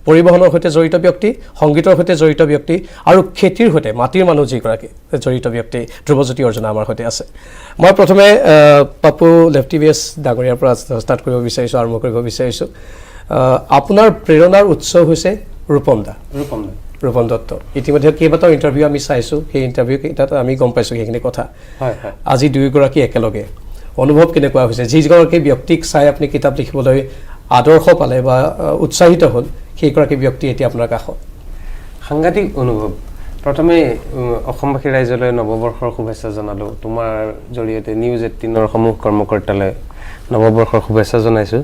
পৰিবহনৰ সৈতে জড়িত ব্যক্তি সংগীতৰ সৈতে জড়িত ব্যক্তি আৰু খেতিৰ সৈতে মাটিৰ মানুহ যিগৰাকী জড়িত ব্যক্তি ধ্ৰুৱজ্যোতি অৰ্জুনা আমাৰ সৈতে আছে মই প্ৰথমে পাপু লেফটিভেষ্ট ডাঙৰীয়াৰ পৰা ষ্টাৰ্ট কৰিব বিচাৰিছোঁ আৰম্ভ কৰিব বিচাৰিছোঁ আপোনাৰ প্ৰেৰণাৰ উৎস হৈছে ৰূপম দত্ত ইতিমধ্যে কেইবাটাও ইণ্টাৰভিউ আমি চাইছোঁ সেই ইণ্টাৰভিউ কেইটাত আমি গম পাইছোঁ সেইখিনি কথা আজি দুয়োগৰাকী একেলগে অনুভৱ কেনেকুৱা হৈছে যিগৰাকী ব্যক্তিক চাই আপুনি কিতাপ লিখিবলৈ আদৰ্শ পালে বা উৎসাহিত হ'ল সেইগৰাকী ব্যক্তি এতিয়া আপোনাৰ কাষত সাংঘাতিক অনুভৱ প্ৰথমে অসমবাসী ৰাইজলৈ নৱবৰ্ষৰ শুভেচ্ছা জনালোঁ তোমাৰ জৰিয়তে নিউজ 18ৰ সমূহ কৰ্মকৰ্তালৈ নৱবৰ্ষৰ শুভেচ্ছা জনাইছোঁ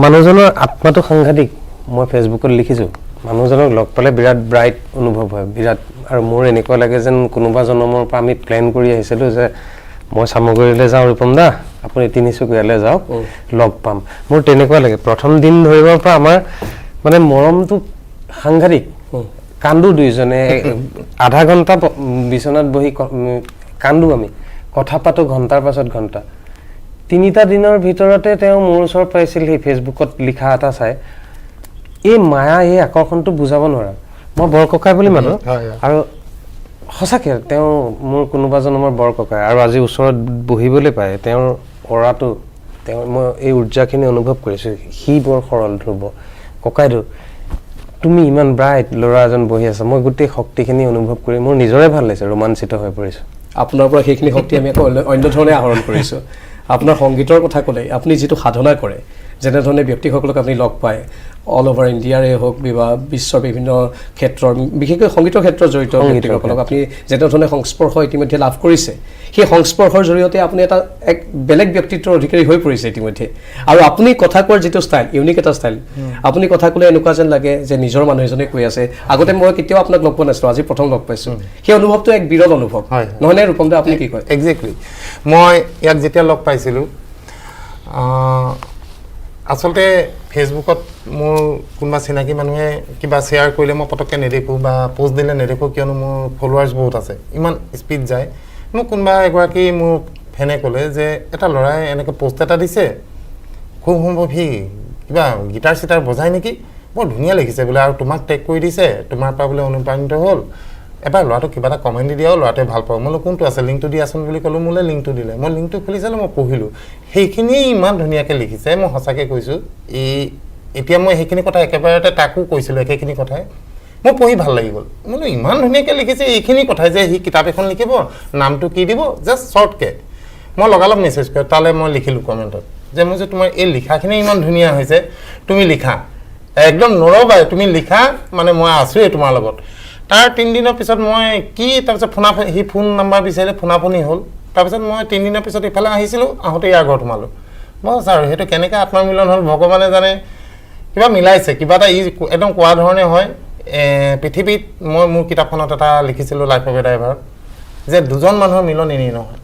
মানুহজনৰ আত্মাটো সাংঘাতিক মই ফেচবুকত লিখিছোঁ মানুহজনক লগ পালে বিৰাট ব্ৰাইট অনুভৱ হয় বিৰাট আৰু মোৰ এনেকুৱা লাগে যেন কোনোবা জনমৰ পৰা আমি প্লেন কৰি আহিছিলোঁ যে মই চামগুৰিলৈ যাওঁ ৰূপম দা আপুনি তিনিচুকীয়ালৈ যাওক লগ পাম মোৰ তেনেকুৱা লাগে প্ৰথম দিন ধৰিবৰ পৰা আমাৰ মানে মৰমটো সাংঘাতিক কান্দো দুইজনে আধা ঘণ্টা বিচনাত বহি কান্দো আমি কথা পাতো ঘণ্টাৰ পাছত ঘণ্টা 3টা দিনৰ ভিতৰতে তেওঁ মোৰ ওচৰত পাইছিল সেই ফেচবুকত লিখা এটা চাই এই মায়া এই আকৰ্ষণটো বুজাব নোৱাৰা মই বৰ ককাই বুলি মানো আৰু সঁচাকৈ তেওঁ মোৰ কোনোবা জনমৰ বৰ ককাই আৰু আজি ওচৰত বহিবলৈ পায় তেওঁৰ অৰাটো তেওঁ মই এই ঊৰ্জাখিনি অনুভৱ কৰিছোঁ সি বৰ সৰল ধ্ৰুৱ ককাইদেউ তুমি ইমান ব্ৰাইট ল'ৰা এজন বহি আছা মই গোটেই শক্তিখিনি অনুভৱ কৰি মোৰ নিজৰে ভাল লাগিছে ৰোমাঞ্চিত হৈ পৰিছোঁ আপোনাৰ পৰা সেইখিনি শক্তি আমি আকৌ অন্য ধৰণে আহৰণ কৰিছোঁ আপোনাৰ সংগীতৰ কথা ক'লে আপুনি যিটো সাধনা কৰে যেনেধৰণে ব্যক্তিসকলক আপুনি লগ পায় অল অভাৰ ইণ্ডিয়াৰে হওক বা বিশ্বৰ বিভিন্ন ক্ষেত্ৰৰ বিশেষকৈ সংগীতৰ ক্ষেত্ৰত জড়িত ব্যক্তিসকলক আপুনি যেনেধৰণে সংস্পৰ্শ ইতিমধ্যে লাভ কৰিছে সেই সংস্পৰ্শৰ জৰিয়তে আপুনি এটা এক বেলেগ ব্যক্তিত্বৰ অধিকাৰী হৈ পৰিছে ইতিমধ্যে আৰু আপুনি কথা কোৱাৰ যিটো ষ্টাইল ইউনিক এটা ষ্টাইল আপুনি কথা ক'লে এনেকুৱা যেন লাগে যে নিজৰ মানুহ এজনে কৈ আছে আগতে মই কেতিয়াও আপোনাক লগ পোৱা নাছিলোঁ আজি প্ৰথম লগ পাইছোঁ সেই অনুভৱটো এক বিৰল অনুভৱ নহয়নে ৰূপম দা আপুনি কি কয় এক্সেক্টলি মই ইয়াক যেতিয়া লগ পাইছিলোঁ আচলতে ফেচবুকত মোৰ কোনোবা চিনাকি মানুহে কিবা শ্বেয়াৰ কৰিলে মই পটককৈ নেদেখোঁ বা পোষ্ট দিলে নেদেখোঁ কিয়নো মোৰ ফলোৱাৰ্ছ বহুত আছে ইমান স্পীড যায় মোক কোনোবা এগৰাকী মোৰ ফেনে ক'লে যে এটা ল'ৰাই এনেকৈ পোষ্ট এটা দিছে খুব সম্ভৱ সি কিবা গিটাৰ চিটাৰ বজায় নেকি বৰ ধুনীয়া লিখিছে বোলে আৰু তোমাক টেগ কৰি দিছে তোমাৰ পৰা বোলে অনুপ্ৰাণিত হ'ল এবাৰ ল'ৰাটোক কিবা এটা কমেণ্ট দি দিয়াও ল'ৰাটোৱে ভাল পাব মই কোনটো আছে লিংকটো দিয়াচোন বুলি ক'লোঁ মোলৈ লিংকটো দিলে মই লিংকটো খুলি চালোঁ মই পঢ়িলোঁ সেইখিনি ইমান ধুনীয়াকৈ লিখিছে মই সঁচাকৈ কৈছোঁ এতিয়া মই সেইখিনি কথা একেবাৰতে তাকো কৈছিলোঁ একেখিনি কথাই মই পঢ়ি ভাল লাগি গ'ল বোলো ইমান ধুনীয়াকৈ লিখিছে এইখিনি কথাই যে সি কিতাপ এখন লিখিব নামটো কি দিব জাষ্ট শ্বৰ্টকৈ মই লগালগ মেছেজ কৰোঁ তালৈ মই লিখিলোঁ কমেণ্টত যে মই যে তোমাৰ এই লিখাখিনি ইমান ধুনীয়া হৈছে তুমি লিখা একদম নৰবাই তুমি লিখা মানে মই আছোঁৱেই তোমাৰ লগত তাৰ 3 দিনৰ পিছত মই কি তাৰপিছত সি ফোন নাম্বাৰ বিচাৰিলে ফোনাফোনি হ'ল তাৰপিছত মই 3 দিনৰ পিছত ইফালে আহিছিলোঁ আহোঁতে ইয়াৰ ঘৰত সোমালোঁ মই ছাৰ সেইটো কেনেকৈ আত্মমিলন হ'ল ভগৱানে জানে কিবা মিলাইছে কিবা এটা একদম কোৱা ধৰণে হয় পৃথিৱীত মই মোৰ কিতাপখনত এটা লিখিছিলোঁ লাইফ অফ এ ড্ৰাইভাৰত যে দুজন মানুহৰ মিলন এনেই নহয়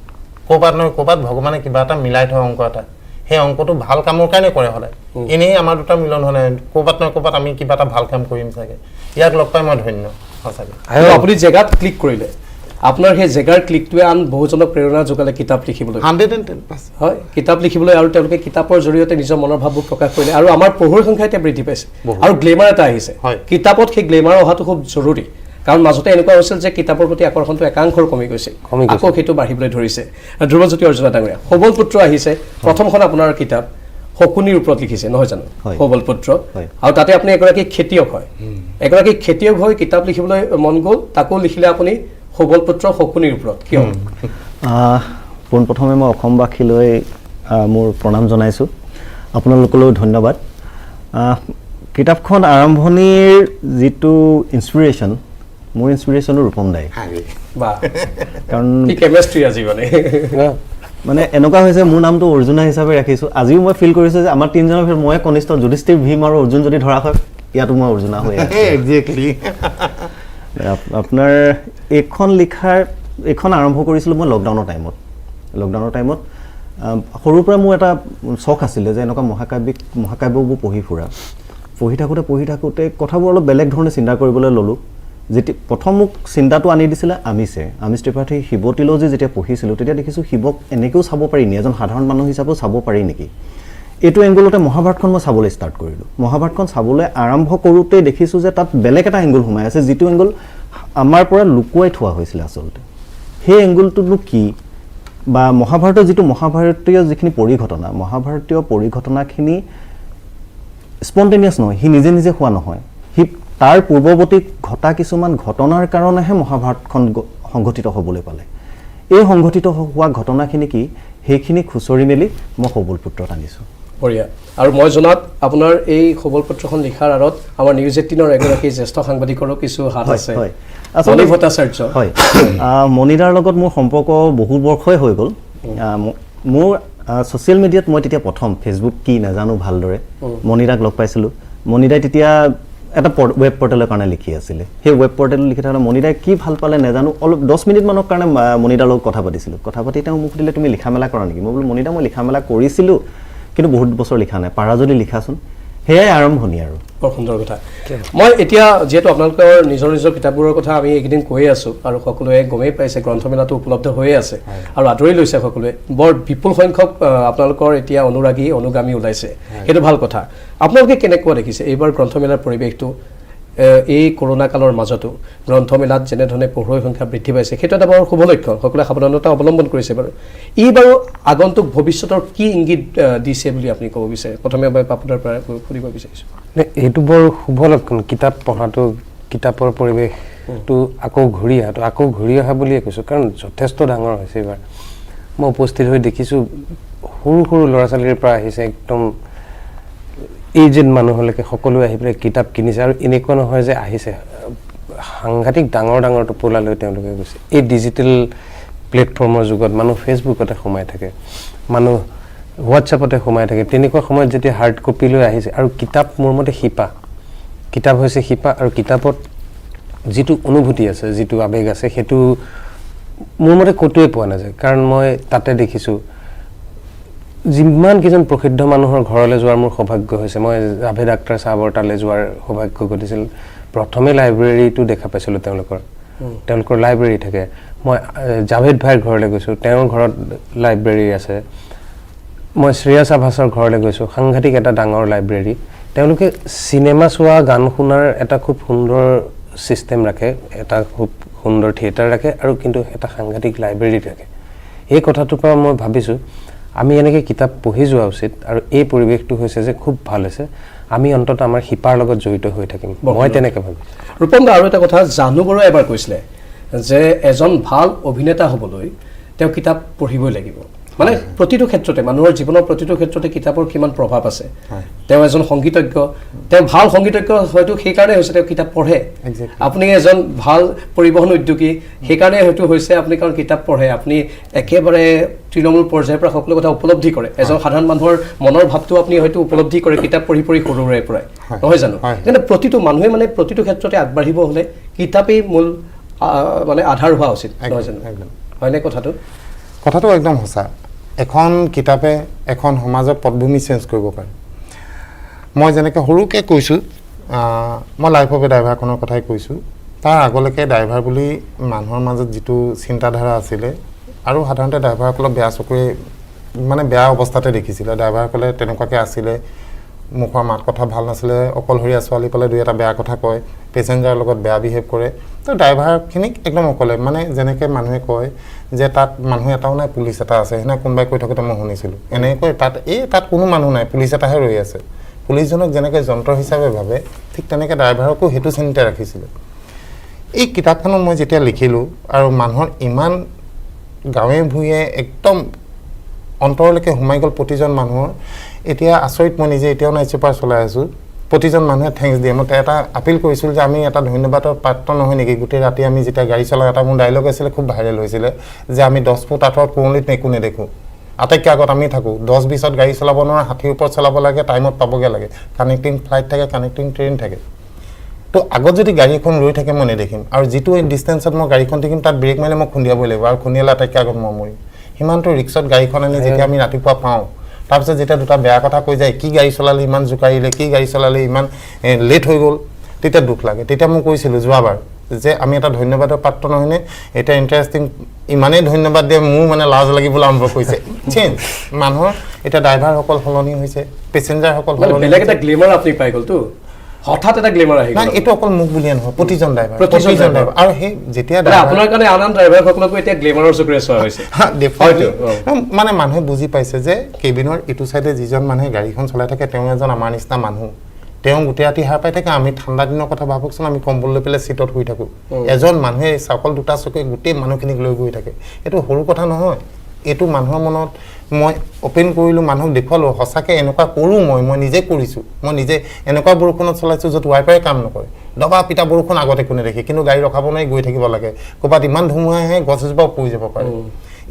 ক'ৰবাত নহয় ক'ৰবাত ভগৱানে কিবা এটা মিলাই থয় অংক এটা সেই অংকটো ভাল কামৰ কাৰণে কৰে সদায় এনেই আমাৰ দুটা মিলন হোৱা নাই ক'ৰবাত নহয় ক'ৰবাত আমি কিবা এটা ভাল কাম কৰিম চাগে ইয়াক লগ পাই মই ধন্য সঁচাকৈ আৰু আপুনি জেগাত ক্লিক কৰিলে আপোনাৰ সেই জেগাৰ ক্লিকটোৱে আন বহুজনক প্ৰেৰণা যোগালে কিতাপ লিখিবলৈ 110% হয় কিতাপ লিখিবলৈ আৰু তেওঁলোকে কিতাপৰ জৰিয়তে নিজৰ মনৰ ভাৱবোৰ প্ৰকাশ কৰিলে আৰু আমাৰ পঢ়ুৱৈৰ সংখ্যা এতিয়া বৃদ্ধি পাইছে আৰু গ্লেমাৰ এটা আহিছে কিতাপত সেই গ্লেমাৰ অহাটো খুব জৰুৰী কাৰণ মাজতে এনেকুৱা হৈছিল যে কিতাপৰ প্ৰতি আকৰ্ষণটো একাংশৰ কমি গৈছে আকৌ সেইটো বাঢ়িবলৈ ধৰিছে ধ্ৰুৱজ্যোতি অৰ্জুনা ডাঙৰীয়া সবল পুত্ৰ আহিছে প্ৰথমখন আপোনাৰ কিতাপ শকুনিৰ ওপৰত লিখিছে নহয় জানো সবল পুত্ৰ আৰু তাতে আপুনি এগৰাকী খেতিয়ক হয় এগৰাকী খেতিয়ক হৈ কিতাপ লিখিবলৈ মন গ'ল তাকো লিখিলে আপুনি সবল পুত্ৰ শকুনিৰ ওপৰত কিয় পোনপ্ৰথমে মই অসমবাসীলৈ মোৰ প্ৰণাম জনাইছোঁ আপোনালোকলৈ ধন্যবাদ কিতাপখন আৰম্ভণিৰ যিটো ইনস্পিৰেশ্যন মোৰ ইনস্পিৰেশ্যনো ৰূপম দাই কাৰণ কেমেষ্ট্ৰি আজি মানে এনেকুৱা হৈছে মোৰ নামটো অৰ্জুনা হিচাপে ৰাখিছোঁ আজিও মই ফিল কৰিছোঁ যে আমাৰ 3জনৰ ভিতৰত মই কনিষ্ঠ যুধিষ্ঠিৰ ভীম আৰু অৰ্জুন যদি ধৰা হয় ইয়াতো মই অৰ্জুনা হৈ আছোঁ এক্সেক্টলি আপোনাৰ এইখন আৰম্ভ কৰিছিলোঁ মই লকডাউনৰ টাইমত সৰুৰ পৰা মোৰ এটা চখ আছিলে যে এনেকুৱা মহাকাব্যবোৰ পঢ়ি থাকোঁতে কথাবোৰ অলপ বেলেগ ধৰণে চিন্তা কৰিবলৈ ল'লোঁ যেতিয়া প্ৰথম মোক চিন্তাটো আনি দিছিলে আমিষ ত্ৰিপাঠী শিৱ ত্ৰিলজী যেতিয়া পঢ়িছিলোঁ তেতিয়া দেখিছোঁ শিৱক এনেকৈও চাব পাৰি নি এজন সাধাৰণ মানুহ হিচাপেও চাব পাৰি নেকি এইটো এংগলতে মহাভাৰতখন মই চাবলৈ ষ্টাৰ্ট কৰিলোঁ মহাভাৰতখন চাবলৈ আৰম্ভ কৰোঁতেই দেখিছোঁ যে তাত বেলেগ এটা এংগল সোমাই আছে যিটো এংগল আমাৰ পৰা লুকুৱাই থোৱা হৈছিলে আচলতে সেই এংগলটোনো কি বা মহাভাৰতৰ যিখিনি মহাভাৰতীয় পৰিঘটনাখিনি স্পণ্টেনিয়াছ নহয় সি নিজে নিজে হোৱা নহয় সি তাৰ পূৰ্বৱৰ্তী ঘটা কিছুমান ঘটনাৰ কাৰণেহে মহাভাৰতখন সংঘটিত হ'বলৈ পালে এই সংঘটিত হোৱা ঘটনাখিনি কি সেইখিনি খুচৰি মেলি মই সবল পুত্ৰত আনিছোঁ বঢ়িয়া আৰু মই জনাত আপোনাৰ এই সবল পুত্ৰখন লিখাৰ আঁৰত আমাৰ নিউজ 18ৰ এগৰাকী জ্যেষ্ঠ সাংবাদিকৰো কিছু হাত আছে মণি ভট্টাচাৰ্য হয় মণিদাৰ লগত মোৰ সম্পৰ্ক বহু বৰ্ষই হৈ গ'ল মোৰ ছ'চিয়েল মিডিয়াত মই তেতিয়া প্ৰথম ফেচবুক কি নাজানো ভালদৰে মণিদাক লগ পাইছিলোঁ মণিদাই তেতিয়া এটা ৱেব পৰ্টেলৰ কাৰণে লিখি আছিলে সেই ৱেব পৰ্টেলত লিখি থকা মণিদাই কি ভাল পালে নাজানো অলপ 10 মিনিটমানৰ কাৰণে মণিদাৰ লগত কথা পাতি তেওঁ মোক সুধিলে তুমি লিখা মেলা কৰা নেকি মই বোলো মণিদা মই লিখা মেলা কৰিছিলোঁ কিন্তু বহুত বছৰ লিখা নাই পাৰা যদি লিখাচোন সেয়াই আৰম্ভণি আৰু বৰ সুন্দৰ কথা মই এতিয়া যেহেতু আপোনালোকৰ নিজৰ নিজৰ কিতাপবোৰৰ কথা আমি এইকেইদিন কৈ আছোঁ আৰু সকলোৱে গমেই পাইছে গ্ৰন্থমেলাটো উপলব্ধ হৈয়ে আছে আৰু আদৰি লৈছে সকলোৱে বৰ বিপুল সংখ্যক আপোনালোকৰ এতিয়া অনুৰাগী অনুগামী ওলাইছে সেইটো ভাল কথা আপোনালোকে কেনেকুৱা দেখিছে এইবাৰ গ্ৰন্থমেলাৰ পৰিৱেশটো এই কৰোণা কালৰ মাজতো গ্ৰন্থমেলাত যেনেধৰণে পঢ়ুৱৈ সংখ্যা বৃদ্ধি পাইছে সেইটো এটা বৰ শুভ লক্ষণ সকলোৱে সাৱধানতা অৱলম্বন কৰিছে বাৰু ই বাৰু আগন্তুক ভৱিষ্যতৰ কি ইংগিত দিছে বুলি আপুনি ক'ব বিচাৰে প্ৰথমে মই পাপুদাৰ পৰা সুধিব বিচাৰিছোঁ এইটো বৰ শুভ লক্ষণ কিতাপ পঢ়াটো কিতাপৰ পৰিৱেশটো আকৌ ঘূৰি অহা বুলিয়ে কৈছোঁ কাৰণ যথেষ্ট ডাঙৰ হৈছে এইবাৰ মই উপস্থিত হৈ দেখিছোঁ সৰু সৰু ল'ৰা ছোৱালীৰ পৰা আহিছে একদম এজেড মানুহলৈকে সকলোৱে আহি পেলাই কিতাপ কিনিছে আৰু এনেকুৱা নহয় যে আহিছে সাংঘাতিক ডাঙৰ ডাঙৰ টোপোলা লৈ তেওঁলোকে গৈছে এই ডিজিটেল প্লেটফৰ্মৰ যুগত মানুহ ফেচবুকতে সোমাই থাকে মানুহ হোৱাটছএপতে সোমাই থাকে তেনেকুৱা সময়ত যেতিয়া হাৰ্ড কপি লৈ আহিছে আৰু কিতাপ মোৰ মতে কিতাপ হৈছে শিপা আৰু কিতাপত যিটো অনুভূতি আছে যিটো আৱেগ আছে সেইটো মোৰ মতে ক'তোৱে পোৱা নাযায় কাৰণ মই তাতে দেখিছোঁ যিমান কেইজন প্ৰসিদ্ধ মানুহৰ ঘৰলৈ যোৱাৰ মোৰ সৌভাগ্য হৈছে মই জাভেদ আখতাৰ চাহাবৰ তালৈ যোৱাৰ সৌভাগ্য ঘটিছিল প্ৰথমে লাইব্ৰেৰীটো দেখা পাইছিলোঁ তেওঁলোকৰ লাইব্ৰেৰী থাকে মই জাভেদ ভাইৰ ঘৰলৈ গৈছোঁ তেওঁৰ ঘৰত লাইব্ৰেৰী আছে মই শ্ৰেয়াছ আভাছৰ ঘৰলৈ গৈছোঁ সাংঘাতিক এটা ডাঙৰ লাইব্ৰেৰী তেওঁলোকে চিনেমা চোৱা গান শুনাৰ এটা খুব সুন্দৰ ছিষ্টেম ৰাখে এটা খুব সুন্দৰ থিয়েটাৰ ৰাখে আৰু কিন্তু এটা সাংঘাতিক লাইব্ৰেৰী ৰাখে এই কথাটোৰ পৰা মই ভাবিছোঁ আমি এনেকৈ কিতাপ পঢ়ি যোৱা উচিত আৰু এই পৰিৱেশটো হৈছে যে খুব ভাল হৈছে আমি অন্ততঃ আমাৰ শিপাৰ লগত জড়িত হৈ থাকিম মই তেনেকৈ ভাবিছোঁ ৰূপম দা আৰু এটা কথা জানু বৰুৱাই এবাৰ কৈছিলে যে এজন ভাল অভিনেতা হ'বলৈ তেওঁ কিতাপ পঢ়িবই লাগিব মানে প্ৰতিটো ক্ষেত্ৰতে মানুহৰ জীৱনৰ প্ৰতিটো ক্ষেত্ৰতে কিতাপৰ কিমান প্ৰভাৱ আছে তেওঁ এজন সংগীতজ্ঞ তেওঁ ভাল সংগীতজ্ঞ হয়তো সেইকাৰণে হৈছে তেওঁ কিতাপ পঢ়ে আপুনি এজন ভাল পৰিবহণ উদ্যোগী সেইকাৰণে হয়তো হৈছে আপুনি কাৰণ কিতাপ পঢ়ে আপুনি একেবাৰে তৃণমূল পৰ্যায়ৰ পৰা সকলো কথা উপলব্ধি কৰে এজন সাধাৰণ মানুহৰ মনৰ ভাৱটো আপুনি হয়তো উপলব্ধি কৰে কিতাপ পঢ়ি সৰুৰে পৰাই নহয় জানো কিন্তু প্ৰতিটো মানুহে মানে প্ৰতিটো ক্ষেত্ৰতে আগবাঢ়িব হ'লে কিতাপেই মূল মানে আধাৰ হোৱা উচিত নহয় জানো হয়নে কথাটো একদম সঁচা এখন কিতাপে এখন সমাজৰ পটভূমি চেঞ্জ কৰিব পাৰে মই যেনেকৈ সৰুকৈ কৈছোঁ মই লাইফ অফ এ ড্ৰাইভাৰখনৰ কথাই কৈছোঁ তাৰ আগলৈকে ড্ৰাইভাৰ বুলি মানুহৰ মাজত যিটো চিন্তাধাৰা আছিলে আৰু সাধাৰণতে ড্ৰাইভাৰসকলক বেয়া চকুৰে মানে বেয়া অৱস্থাতে দেখিছিলে ড্ৰাইভাৰসকলে তেনেকুৱাকৈ আছিলে মুখৰ মাত কথা ভাল নাছিলে অকলশৰীয়া ছোৱালী পালে দুই এটা বেয়া কথা কয় পেচেঞ্জাৰৰ লগত বেয়া বিহেভ কৰে তো ড্ৰাইভাৰখিনিক একদম অকলে মানে যেনেকৈ মানুহে কয় যে তাত মানুহ এটাও নাই পুলিচ এটা আছে সেইদিনা কোনোবাই কৈ থাকোঁতে মই শুনিছিলোঁ এনেকৈ তাত কোনো মানুহ নাই পুলিচ এটাহে ৰৈ আছে পুলিচজনক যেনেকৈ যন্ত্ৰ হিচাপে ভাবে ঠিক তেনেকৈ ড্ৰাইভাৰকো সেইটো চিন্তা ৰাখিছিলে এই কিতাপখনত মই যেতিয়া লিখিলোঁ আৰু মানুহৰ ইমান গাঁৱে ভূঞে একদম অন্তৰলৈকে সোমাই গ'ল প্ৰতিজন মানুহৰ এতিয়া আচৰিত মই নিজে এতিয়াও নাইট ছুপাৰ চলাই আছোঁ প্ৰতিজন মানুহে থেংকছ দিয়ে মই এটা আপিল কৰিছিলোঁ যে আমি এটা ধন্যবাদৰ পাত্ৰ নহয় নেকি গোটেই ৰাতি আমি যেতিয়া গাড়ী চলাওঁ এটা মোৰ ডাইলগ আছিলে খুব ভাইৰেল হৈছিলে যে আমি 10 ফুট আঁতৰত কুঁৱলীত একো নেদেখোঁ আটাইতকৈ আগত আমি থাকোঁ 10-20ত গাড়ী চলাব নোৱাৰোঁ 60 ওপৰত চলাব লাগে টাইমত পাবগৈ লাগে কানেক্টিং ফ্লাইট থাকে কানেক্টিং ট্ৰেইন থাকে তো আগত যদি গাড়ী এখন ৰৈ থাকে মই নেদেখিম আৰু যিটো ডিষ্টেঞ্চত মই গাড়ীখন দেখিম তাত ব্ৰেক মাৰিলে মই খুন্দিয়াবই লাগিব আৰু খুন্দিয়ালে আটাইতকৈ আগত মই মৰিম সিমানটো ৰিক্সত গাড়ীখন আনি যেতিয়া আমি ৰাতিপুৱা পাওঁ তাৰপিছত যেতিয়া দুটা বেয়া কথা কৈ যায় কি গাড়ী চলালে ইমান জোকাৰিলে কি গাড়ী চলালে ইমান লেট হৈ গ'ল তেতিয়া দুখ লাগে তেতিয়া মই কৈছিলোঁ যোৱাবাৰ যে আমি এটা ধন্যবাদৰ পাত্ৰ নহয়নে এটা ইণ্টাৰেষ্টিং ইমানেই ধন্যবাদ দিয়ে মোৰ মানে লাজ লাগিবলৈ আৰম্ভ কৰিছে চেঞ্জ মানুহৰ এতিয়া ড্ৰাইভাৰসকল সলনি হৈছে পেচেঞ্জাৰসকল সলনি বেলেগ এটা গ্লেমাৰ আপুনি পাই গ'লতো হঠাৎ এটা গ্লেমাৰ আহি গ'ল এইটো অকল মোক বুলিয়ে নহয় প্ৰতিজন ড্ৰাইভাৰ আৰু সেই যেতিয়া আপোনাৰ কাৰণে আন ড্ৰাইভাৰসকলকো এতিয়া গ্লেমাৰৰ চকুৰে চোৱা হৈছে মানে মানুহে বুজি পাইছে যে কেবিনৰ ইটো চাইডে যিজন মানুহে গাড়ীখন চলাই থাকে তেওঁ এজন আমাৰ নিচিনা মানুহ তেওঁ গোটেই ৰাতি সাৰ পাই থাকে আমি ঠাণ্ডা দিনৰ কথা ভাবকচোন আমি কম্বল লৈ পেলাই চিটত শুই থাকোঁ এজন মানুহে চাকল দুটা চকুৱে গোটেই মানুহখিনিক লৈ গৈ থাকে এইটো সৰু কথা নহয় এইটো মানুহৰ মনত মই অপেন কৰিলোঁ মানুহক দেখুৱালোঁ সঁচাকৈ এনেকুৱা কৰোঁ মই নিজে কৰিছোঁ মই নিজে এনেকুৱা বৰষুণত চলাইছোঁ য'ত ৱাইপাৰে কাম নকৰে দবা পিতা বৰষুণ আগতে কোনে দেখে কিন্তু গাড়ী ৰখাব নোৱাৰি গৈ থাকিব লাগে ক'ৰবাত ইমান ধুমুহা আহে গছ এজোপাও পৰি যাব পাৰে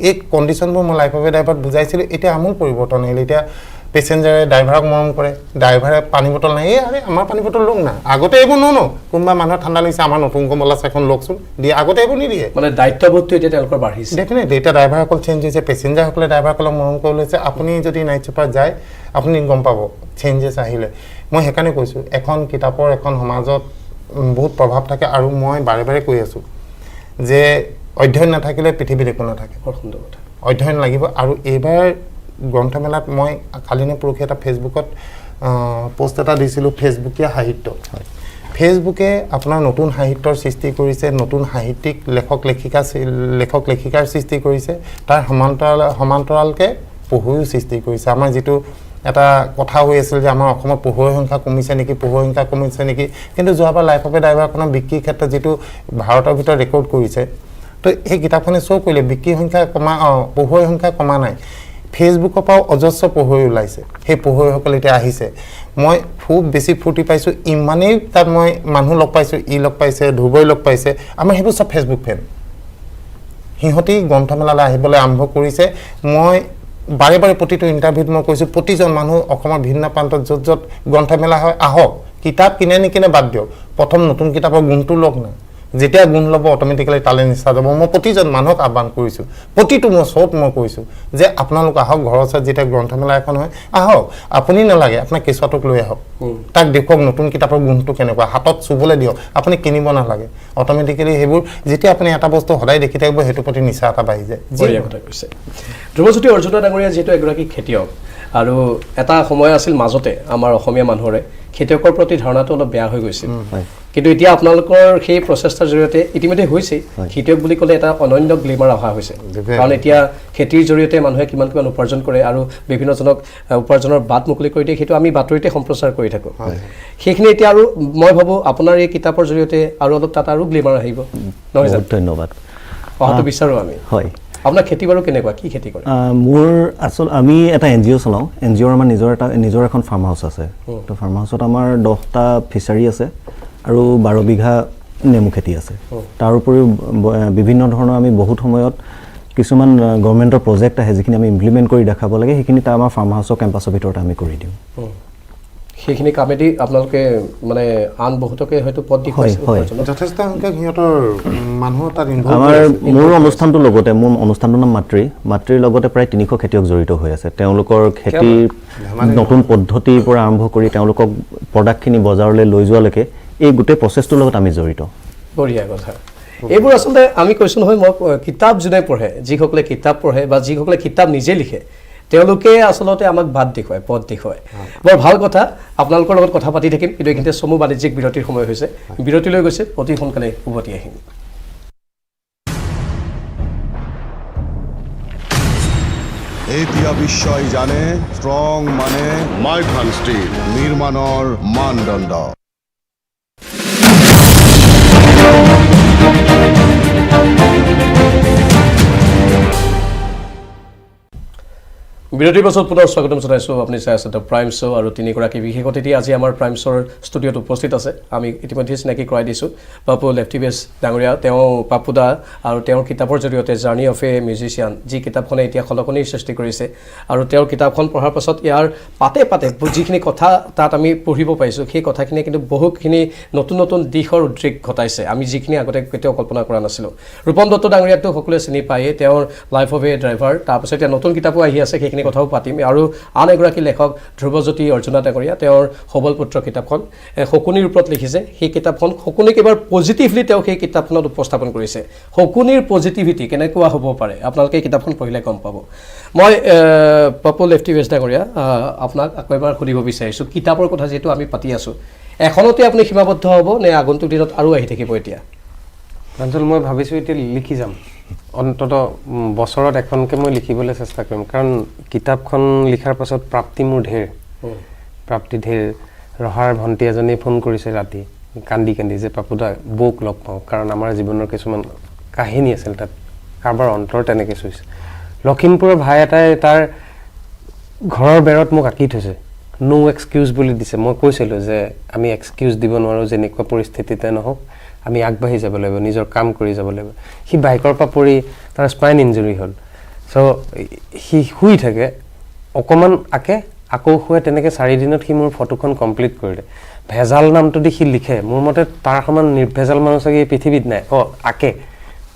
এই কণ্ডিশ্যনবোৰ মই লাইফ অফ এ ড্ৰাইভাৰত বুজাইছিলোঁ এতিয়া আমূল পৰিৱৰ্তন আহিলে এতিয়া পেচেঞ্জাৰে ড্ৰাইভাৰক মৰম কৰে ড্ৰাইভাৰে পানী বটল নাই আৰে আমাৰ পানী বটল লওক না আগতে এইবোৰ ন কোনোবা মানুহৰ ঠাণ্ডা লাগিছে আমাৰ নতুন কমলা এখন লওকচোন দিয়ে আগতে এইবোৰ নিদিয়ে মানে দায়িত্ববোধটো এতিয়া তেওঁলোকৰ বাঢ়িছে ডেফিনেটলি এতিয়া ড্ৰাইভাৰসকল চেঞ্জ হৈছে পেচেঞ্জাৰসকলে ড্ৰাইভাৰসকলক মৰম কৰিবলৈ লৈছে আপুনি যদি নাইট ছুপাৰত যায় আপুনি গম পাব চেঞ্জেছ আহিলে মই সেইকাৰণে কৈছোঁ এখন কিতাপৰ এখন সমাজত বহুত প্ৰভাৱ থাকে আৰু মই বাৰে বাৰে কৈ আছোঁ যে অধ্যয়ন নাথাকিলে পৃথিৱীত একো নাথাকে বৰ সুন্দৰ কথা অধ্যয়ন লাগিব আৰু এইবাৰ গ্ৰন্থমেলাত মই কালি নে পৰহি এটা ফেচবুকত পোষ্ট এটা দিছিলোঁ ফেচবুকীয়া সাহিত্য ফেচবুকে আপোনাৰ নতুন সাহিত্যৰ সৃষ্টি কৰিছে নতুন সাহিত্যিক লেখক লেখিকাৰ সৃষ্টি কৰিছে তাৰ সমান্তৰালকৈ পঢ়ুৱৈও সৃষ্টি কৰিছে আমাৰ যিটো এটা কথা হৈ আছিল যে আমাৰ অসমত পঢ়ুৱৈৰ সংখ্যা কমিছে নেকি কিন্তু যোৱাবাৰ লাইফ অফ এ ড্ৰাইভাৰখনৰ বিক্ৰীৰ ক্ষেত্ৰত যিটো ভাৰতৰ ভিতৰত ৰেকৰ্ড কৰিছে তো সেই কিতাপখনে শ্ব' কৰিলে বিক্ৰীৰ সংখ্যা পঢ়ুৱৈৰ সংখ্যা কমা নাই ফেচবুকৰ পৰাও অজস্ৰ পঢ়ুৱৈ ওলাইছে সেই পঢ়ুৱৈসকল এতিয়া আহিছে মই খুব বেছি ফূৰ্তি পাইছোঁ ইমানেই তাত মই মানুহ লগ পাইছোঁ লগ পাইছে ধ্ৰুৱই লগ পাইছে আমাৰ সেইবোৰ চব ফেচবুক ফেন সিহঁতি গ্ৰন্থমেলালৈ আহিবলৈ আৰম্ভ কৰিছে মই বাৰে বাৰে প্ৰতিটো ইণ্টাৰভিউত মই কৈছোঁ প্ৰতিজন মানুহ অসমৰ ভিন্ন প্ৰান্তত য'ত য'ত গ্ৰন্থমেলা হয় আহক কিতাপ কিনে নিকিনে বাদ দিয়ক প্ৰথম নতুন কিতাপৰ গুণটো লওক না যেতিয়া গুণ ল'ব অট'মেটিকেলি তালৈ নিশ্চয় যাব মই প্ৰতিজন মানুহক আহ্বান কৰিছোঁ প্ৰতিটো মই চব মই কৈছোঁ যে আপোনালোক আহক ঘৰৰ ওচৰত যেতিয়া গ্ৰন্থমেলা এখন হয় আহক আপুনি নালাগে আপোনাৰ কেঁচুৱাটোক লৈ আহক তাক দেখুৱাওক নতুন কিতাপৰ গুণটো কেনেকুৱা হাতত চুবলৈ দিয়ক আপুনি কিনিব নালাগে অট'মেটিকেলি সেইবোৰ যেতিয়া আপুনি এটা বস্তু সদায় দেখি থাকিব সেইটোৰ প্ৰতি নিচা এটা বাঢ়ি যায় বঢ়িয়া কথা কৈছে ধ্ৰুৱজ্যোতি অৰ্জুন ডাঙৰীয়া যিহেতু এগৰাকী খেতিয়ক আৰু এটা সময় আছিল মাজতে আমাৰ অসমীয়া মানুহৰে খেতিয়কৰ প্ৰতি ধাৰণাটো অলপ বেয়া হৈ গৈছিল কিন্তু এতিয়া আপোনালোকৰ সেই প্ৰচেষ্টাৰ জৰিয়তে ইতিমধ্যে হৈছে খেতিয়ক বুলি ক'লে এটা অনন্য গ্লেমাৰ অহা হৈছে কাৰণ এতিয়া খেতিৰ জৰিয়তে মানুহে কিমান উপাৰ্জন কৰে আৰু বিভিন্নজনক উপাৰ্জনৰ বাট মুকলি কৰি দিয়ে সেইটো আমি বাতৰিতে সম্প্ৰচাৰ কৰি থাকোঁ সেইখিনি এতিয়া আৰু মই ভাবোঁ আপোনাৰ এই কিতাপৰ জৰিয়তে আৰু অলপ তাত আৰু গ্লেমাৰ আহিব নহয় জানো ধন্যবাদ অহাটো বিচাৰোঁ আমি হয় আপোনাৰ খেতি বাৰু কেনেকুৱা কি খেতি কৰে মোৰ আমি এটা NGO চলাওঁ NGOৰ আমাৰ নিজৰ এখন ফাৰ্ম হাউচ আছে তো ফাৰ্ম হাউচত আমাৰ 10টা ফিচাৰী আছে আৰু 12 বিঘা নেমু খেতি আছে তাৰ উপৰিও বিভিন্ন ধৰণৰ আমি বহুত সময়ত কিছুমান গভৰ্ণমেণ্টৰ প্ৰজেক্ট আহে যিখিনি আমি ইমপ্লিমেণ্ট কৰি দেখাব লাগে সেইখিনি তাৰ আমাৰ ফাৰ্ম হাউচৰ কেম্পাছৰ ভিতৰত আমি কৰি দিওঁ সেইখিনি কামেদি আপোনালোকে মানে আন বহুতকে হয়তো পদ দেখুৱাইছে যথেষ্ট সংখ্যক সিহঁতৰ মানুহ তাত আমাৰ মোৰ অনুষ্ঠানটোৰ লগতে মোৰ অনুষ্ঠানটোৰ নাম মাতৃৰ লগতে প্ৰায় 300 খেতিয়ক জড়িত হৈ আছে তেওঁলোকৰ খেতিৰ নতুন পদ্ধতিৰ পৰা আৰম্ভ কৰি তেওঁলোকক প্ৰডাক্টখিনি বজাৰলৈ লৈ যোৱালৈকে এই গোটেই প্ৰচেছটোৰ লগত আমি জড়িত বঢ়িয়া কথা এইবোৰ আচলতে আমি কৈছোঁ নহয় মই কিতাপ যোনে পঢ়ে যিসকলে কিতাপ পঢ়ে বা যিসকলে কিতাপ নিজে লিখে তেওঁলোকে আচলতে আমাক বাট দেখুৱায় পথ দেখুৱায় বৰ ভাল কথা আপোনালোকৰ লগত কথা পাতি থাকিম কিন্তু এইখিনিতে চমু বাণিজ্যিক বিৰতিৰ সময় হৈছে বিৰতিলৈ গৈছে অতি সোনকালে উভতি আহিম এতিয়া বিশ্বই জানে ষ্ট্ৰং মানে মাইথান ষ্টীল নিৰ্মাণৰ মানদণ্ড বিৰতিৰ পাছত পুনৰ স্বাগতম জনাইছোঁ আপুনি চাই আছে দ্য প্ৰাইম শ্ব' আৰু তিনিগৰাকী বিশেষ অতিথি আজি আমাৰ প্ৰাইম শ্ব'ৰ ষ্টুডিঅ'ত উপস্থিত আছে আমি ইতিমধ্যে চিনাকি কৰাই দিছোঁ পাপু লেফটিভেছ ডাঙৰীয়া তেওঁ পাপুদা আৰু তেওঁৰ কিতাপৰ জৰিয়তে জাৰ্ণি অফ এ মিউজিচিয়ান যি কিতাপখনে এতিয়া খলকনিৰ সৃষ্টি কৰিছে আৰু তেওঁৰ কিতাপখন পঢ়াৰ পাছত ইয়াৰ পাতে পাতে যিখিনি কথা তাত আমি পঢ়িব পাৰিছোঁ সেই কথাখিনিয়ে কিন্তু বহুখিনি নতুন নতুন দিশৰ উদ্ৰেক ঘটাইছে আমি যিখিনি আগতে কেতিয়াও কল্পনা কৰা নাছিলোঁ ৰূপম দত্ত ডাঙৰীয়াকটো সকলোৱে চিনি পায়েই তেওঁৰ লাইফ অফ এ ড্ৰাইভাৰ তাৰপিছত এতিয়া নতুন কিতাপো আহি আছে সেইখিনি কথাও পাতিম আৰু আন এগৰাকী লেখক ধ্ৰুৱজ্যোতি অৰ্জুন ডাঙৰীয়া তেওঁৰ সবল পুত্ৰ কিতাপখন শকুনিৰ ওপৰত লিখিছে সেই কিতাপখন শকুনিক এবাৰ পজিটিভলি তেওঁ সেই কিতাপখনত উপস্থাপন কৰিছে শকুনিৰ পজিটিভিটি কেনেকুৱা হ'ব পাৰে আপোনালোকে এই কিতাপখন পঢ়িলে গম পাব মই পাপু লেফটিভেছ ডাঙৰীয়া আপোনাক আকৌ এবাৰ সুধিব বিচাৰিছোঁ কিতাপৰ কথা যিহেতু আমি পাতি আছোঁ এখনতে আপুনি সীমাবদ্ধ হ'ব নে আগন্তুক দিনত আৰু আহি থাকিব এতিয়া প্ৰাঞ্জল মই ভাবিছোঁ এতিয়া লিখি যাম অন্তত বছৰত এখনকৈ মই লিখিবলৈ চেষ্টা কৰিম কাৰণ কিতাপখন লিখাৰ পাছত প্ৰাপ্তি মোৰ প্ৰাপ্তি ঢেৰ ৰহাৰ ভণ্টি এজনীয়ে ফোন কৰিছে ৰাতি কান্দি যে পাপুদা বৌক লগ পাওঁ কাৰণ আমাৰ জীৱনৰ কিছুমান কাহিনী আছিল তাত কাৰোবাৰ অন্তৰ তেনেকৈ চুইছে লখিমপুৰৰ ভাই এটাই তাৰ ঘৰৰ বেৰত মোক আঁকি থৈছে ন' এক্সকিউজ বুলি দিছে মই কৈছিলোঁ যে আমি এক্সকিউজ দিব নোৱাৰোঁ যেনেকুৱা পৰিস্থিতিতে নহওক আমি আগবাঢ়ি যাব লাগিব নিজৰ কাম কৰি যাব লাগিব সি বাইকৰ পৰা পৰি তাৰ স্পাইন ইঞ্জুৰি হ'ল চ' সি শুই থাকে অকণমান আঁকে আকৌ শুৱে তেনেকৈ 4 দিনত সি মোৰ ফটোখন কমপ্লিট কৰিলে ভেজাল নামটো দি সি লিখে মোৰ মতে তাৰ সমান নিৰ্ভেজাল মানুহ চাগে পৃথিৱীত নাই আঁকে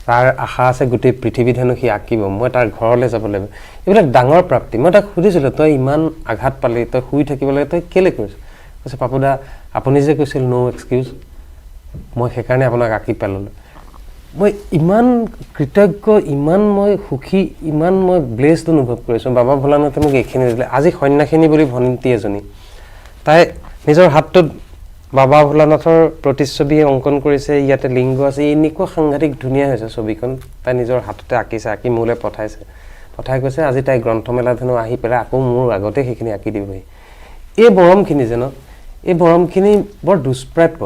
তাৰ আশা আছে গোটেই পৃথিৱীত হেনো সি আঁকিব মই তাৰ ঘৰলৈ যাব লাগিব এইবিলাক ডাঙৰ প্ৰাপ্তি মই তাক সুধিছিলোঁ তই ইমান আঘাত পালি তই শুই থাকিব লাগে তই কেলৈ কৰিছ কৈছে পাপুদা আপুনি যে কৈছিল নো এক্সকিউজ মই সেইকাৰণে আপোনাক আঁকি পেলালোঁ মই ইমান কৃতজ্ঞ ইমান মই সুখী ইমান মই ব্লেছড অনুভৱ কৰিছোঁ বাবা ভোলানাথে মোক এইখিনি দিলে আজি সন্যাসিনী বুলি ভণ্টি এজনী তাই নিজৰ হাতটোত বাবা ভোলানাথৰ প্ৰতিচ্ছবি অংকন কৰিছে ইয়াতে লিংগ আছে এনেকুৱা সাংঘাতিক ধুনীয়া হৈছে ছবিখন তাই নিজৰ হাততে আঁকিছে আঁকি মোলৈ পঠাই কৈছে আজি তাই গ্ৰন্থমেলাত হেনো আহি পেলাই আকৌ মোৰ আগতে সেইখিনি আঁকি দিবহি এই মৰমখিনি যেন এই মৰমখিনি বৰ দুষ্প্ৰাপ্য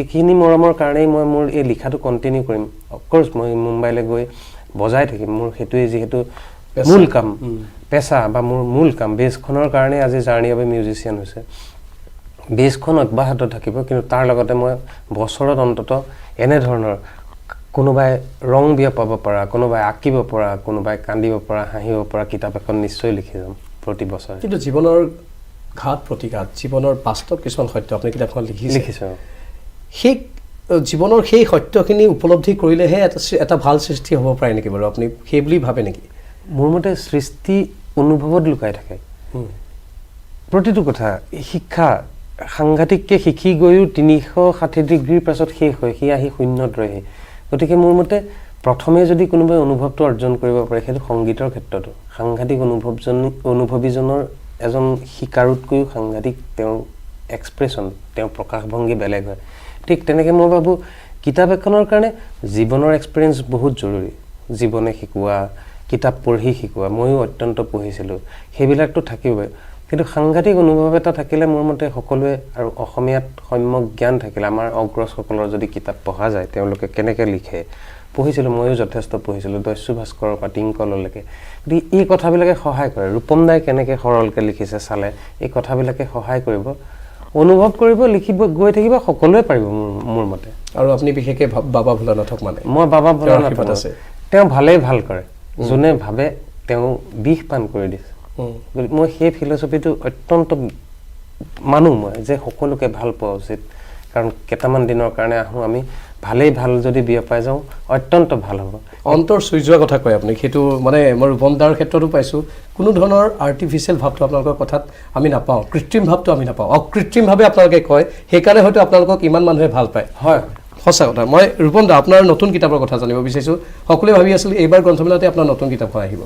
এইখিনি মৰমৰ কাৰণেই মই মোৰ এই লিখাটো কণ্টিনিউ কৰিম অফক'ৰ্ছ মই মুম্বাইলৈ গৈ বজাই থাকিম মোৰ সেইটোৱে যিহেতু মূল কাম পেচা বা মোৰ মূল কাম বেছখনৰ কাৰণে আজি জাৰ্ণি অৱ এ মিউজিচিয়ান হৈছে বেছখন অব্যাহত থাকিব কিন্তু তাৰ লগতে মই বছৰত অন্ততঃ এনেধৰণৰ কোনোবাই ৰং বিয়পাব পৰা কোনোবাই আঁকিব পৰা কোনোবাই কান্দিব পৰা হাঁহিব পৰা কিতাপ এখন নিশ্চয় লিখি যাম প্ৰতি বছৰে কিন্তু জীৱনৰ ঘাত প্ৰতিঘাত জীৱনৰ বাস্তৱ কিছুমান সত্য আপুনি কিতাপখন লিখিছে সেই জীৱনৰ সেই সত্যখিনি উপলব্ধি কৰিলেহে এটা ভাল সৃষ্টি হ'ব পাৰে নেকি বাৰু আপুনি সেই বুলি ভাবে নেকি মোৰ মতে সৃষ্টি অনুভৱত লুকাই থাকে প্ৰতিটো কথা শিক্ষা সাংঘাতিককৈ শিকি গৈও 360 ডিগ্ৰীৰ পাছত শেষ হয় সি আহি শূন্যত ৰহে গতিকে মোৰ মতে প্ৰথমে যদি কোনোবাই অনুভৱটো অৰ্জন কৰিব পাৰে সেইটো সংগীতৰ ক্ষেত্ৰতো সাংঘাতিক অনুভৱীজনৰ এজন শিকাৰুতকৈও সাংঘাতিক তেওঁৰ এক্সপ্ৰেছন তেওঁৰ প্ৰকাশভংগী বেলেগ হয় ঠিক তেনেকৈ মই ভাবোঁ কিতাপ এখনৰ কাৰণে জীৱনৰ এক্সপিৰিয়েঞ্চ বহুত জৰুৰী জীৱনে শিকোৱা কিতাপ পঢ়ি শিকোৱা ময়ো অত্যন্ত পঢ়িছিলোঁ সেইবিলাকতো থাকিবই কিন্তু সাংঘাতিক অনুভৱ এটা থাকিলে মোৰ মতে সকলোৱে আৰু অসমীয়াত সম্যক জ্ঞান থাকিলে আমাৰ অগ্ৰজসকলৰ যদি কিতাপ পঢ়া যায় তেওঁলোকে কেনেকৈ লিখে পঢ়িছিলোঁ ময়ো যথেষ্ট পঢ়িছিলোঁ দস্যু ভাস্কৰৰ পৰা টিংকললৈকে গতিকে এই কথাবিলাকে সহায় কৰে ৰূপম দাই কেনেকৈ সৰলকৈ লিখিছে চালে এই কথাবিলাকে সহায় কৰিব অনুভৱ কৰিব লিখিব গৈ থাকিব সকলোৱে পাৰিব মোৰ মতে আৰু আপুনি বিশেষকৈ বাবা ভোলানাথক মানে মই বাবা ভোলানাথত আছে তেওঁ ভালেই ভাল কৰে যোনে ভাবে তেওঁ বিষ পান কৰি দিছে মই সেই ফিলচফিটো অত্যন্ত মানুহ মই যে সকলোকে ভাল পোৱা উচিত কাৰণ কেইটামান দিনৰ কাৰণে আহোঁ আমি ভালেই ভাল যদি বিয়পাই যাওঁ অত্যন্ত ভাল হ'ব অন্তৰ চুই যোৱা কথা কয় আপুনি সেইটো মানে মই ৰূপম দাৰ ক্ষেত্ৰতো পাইছোঁ কোনো ধৰণৰ আৰ্টিফিচিয়েল ভাৱটো আপোনালোকৰ কথাত আমি নাপাওঁ কৃত্ৰিম ভাৱটো আমি নাপাওঁ অকৃত্ৰিমভাৱে আপোনালোকে কয় সেইকাৰণে হয়তো আপোনালোকক ইমান মানুহে ভাল পায় হয় সঁচা কথা মই ৰূপম দা আপোনাৰ নতুন কিতাপৰ কথা জানিব বিচাৰিছোঁ সকলোৱে ভাবি আছিল এইবাৰ গ্ৰন্থমেলাতে আপোনাৰ নতুন কিতাপখন আহিব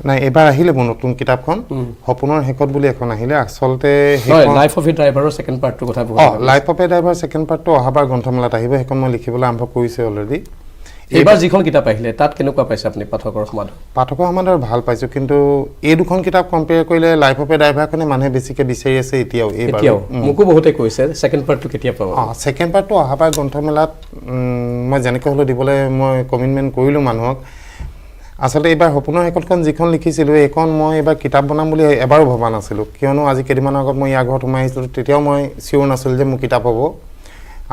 নাই এবাৰ আহিলে মোৰ নতুন কিতাপখন সপোনৰ শেষত বুলি এখন আহিলে আচলতে লাইফ অফ এ ড্ৰাইভাৰৰ ছেকেণ্ড পাৰ্টটোৰ কথা life of a driver second পাৰ্টটো অহাবাৰ গ্ৰন্থমেলাত আহিব সেইখন মই লিখিবলৈ আৰম্ভ কৰিছোঁ অলৰেডি এইবাৰ যিখন কিতাপ আহিলে তাত কেনেকুৱা পাইছে আপুনি পাঠকৰ সমাদৰ ভাল পাইছোঁ কিন্তু এই দুখন কিতাপ কম্পেয়াৰ কৰিলে লাইফ অফ এ ড্ৰাইভাৰখনে মানুহে বেছিকৈ বিচাৰি আছে এতিয়াও মোকো বহুতে কৈছে ছেকেণ্ড পাৰ্টটো কেতিয়া পাব ছেকেণ্ড পাৰ্টটো অহাবাৰ গ্ৰন্থমেলাত মই যেনেকৈ হ'লেও দিবলৈ মই কমিটমেণ্ট কৰিলোঁ মানুহক আচলতে এইবাৰ সপোনৰ শেষতখন যিখন লিখিছিলোঁ এইখন মই এইবাৰ কিতাপ বনাম বুলি এবাৰো ভবা নাছিলোঁ কিয়নো আজি কেইদিনমানৰ আগত মই ইয়াৰ ঘৰত সোমাই আহিছিলোঁ তেতিয়াও মই চিয়'ৰ নাছিলোঁ যে মোৰ কিতাপ হ'ব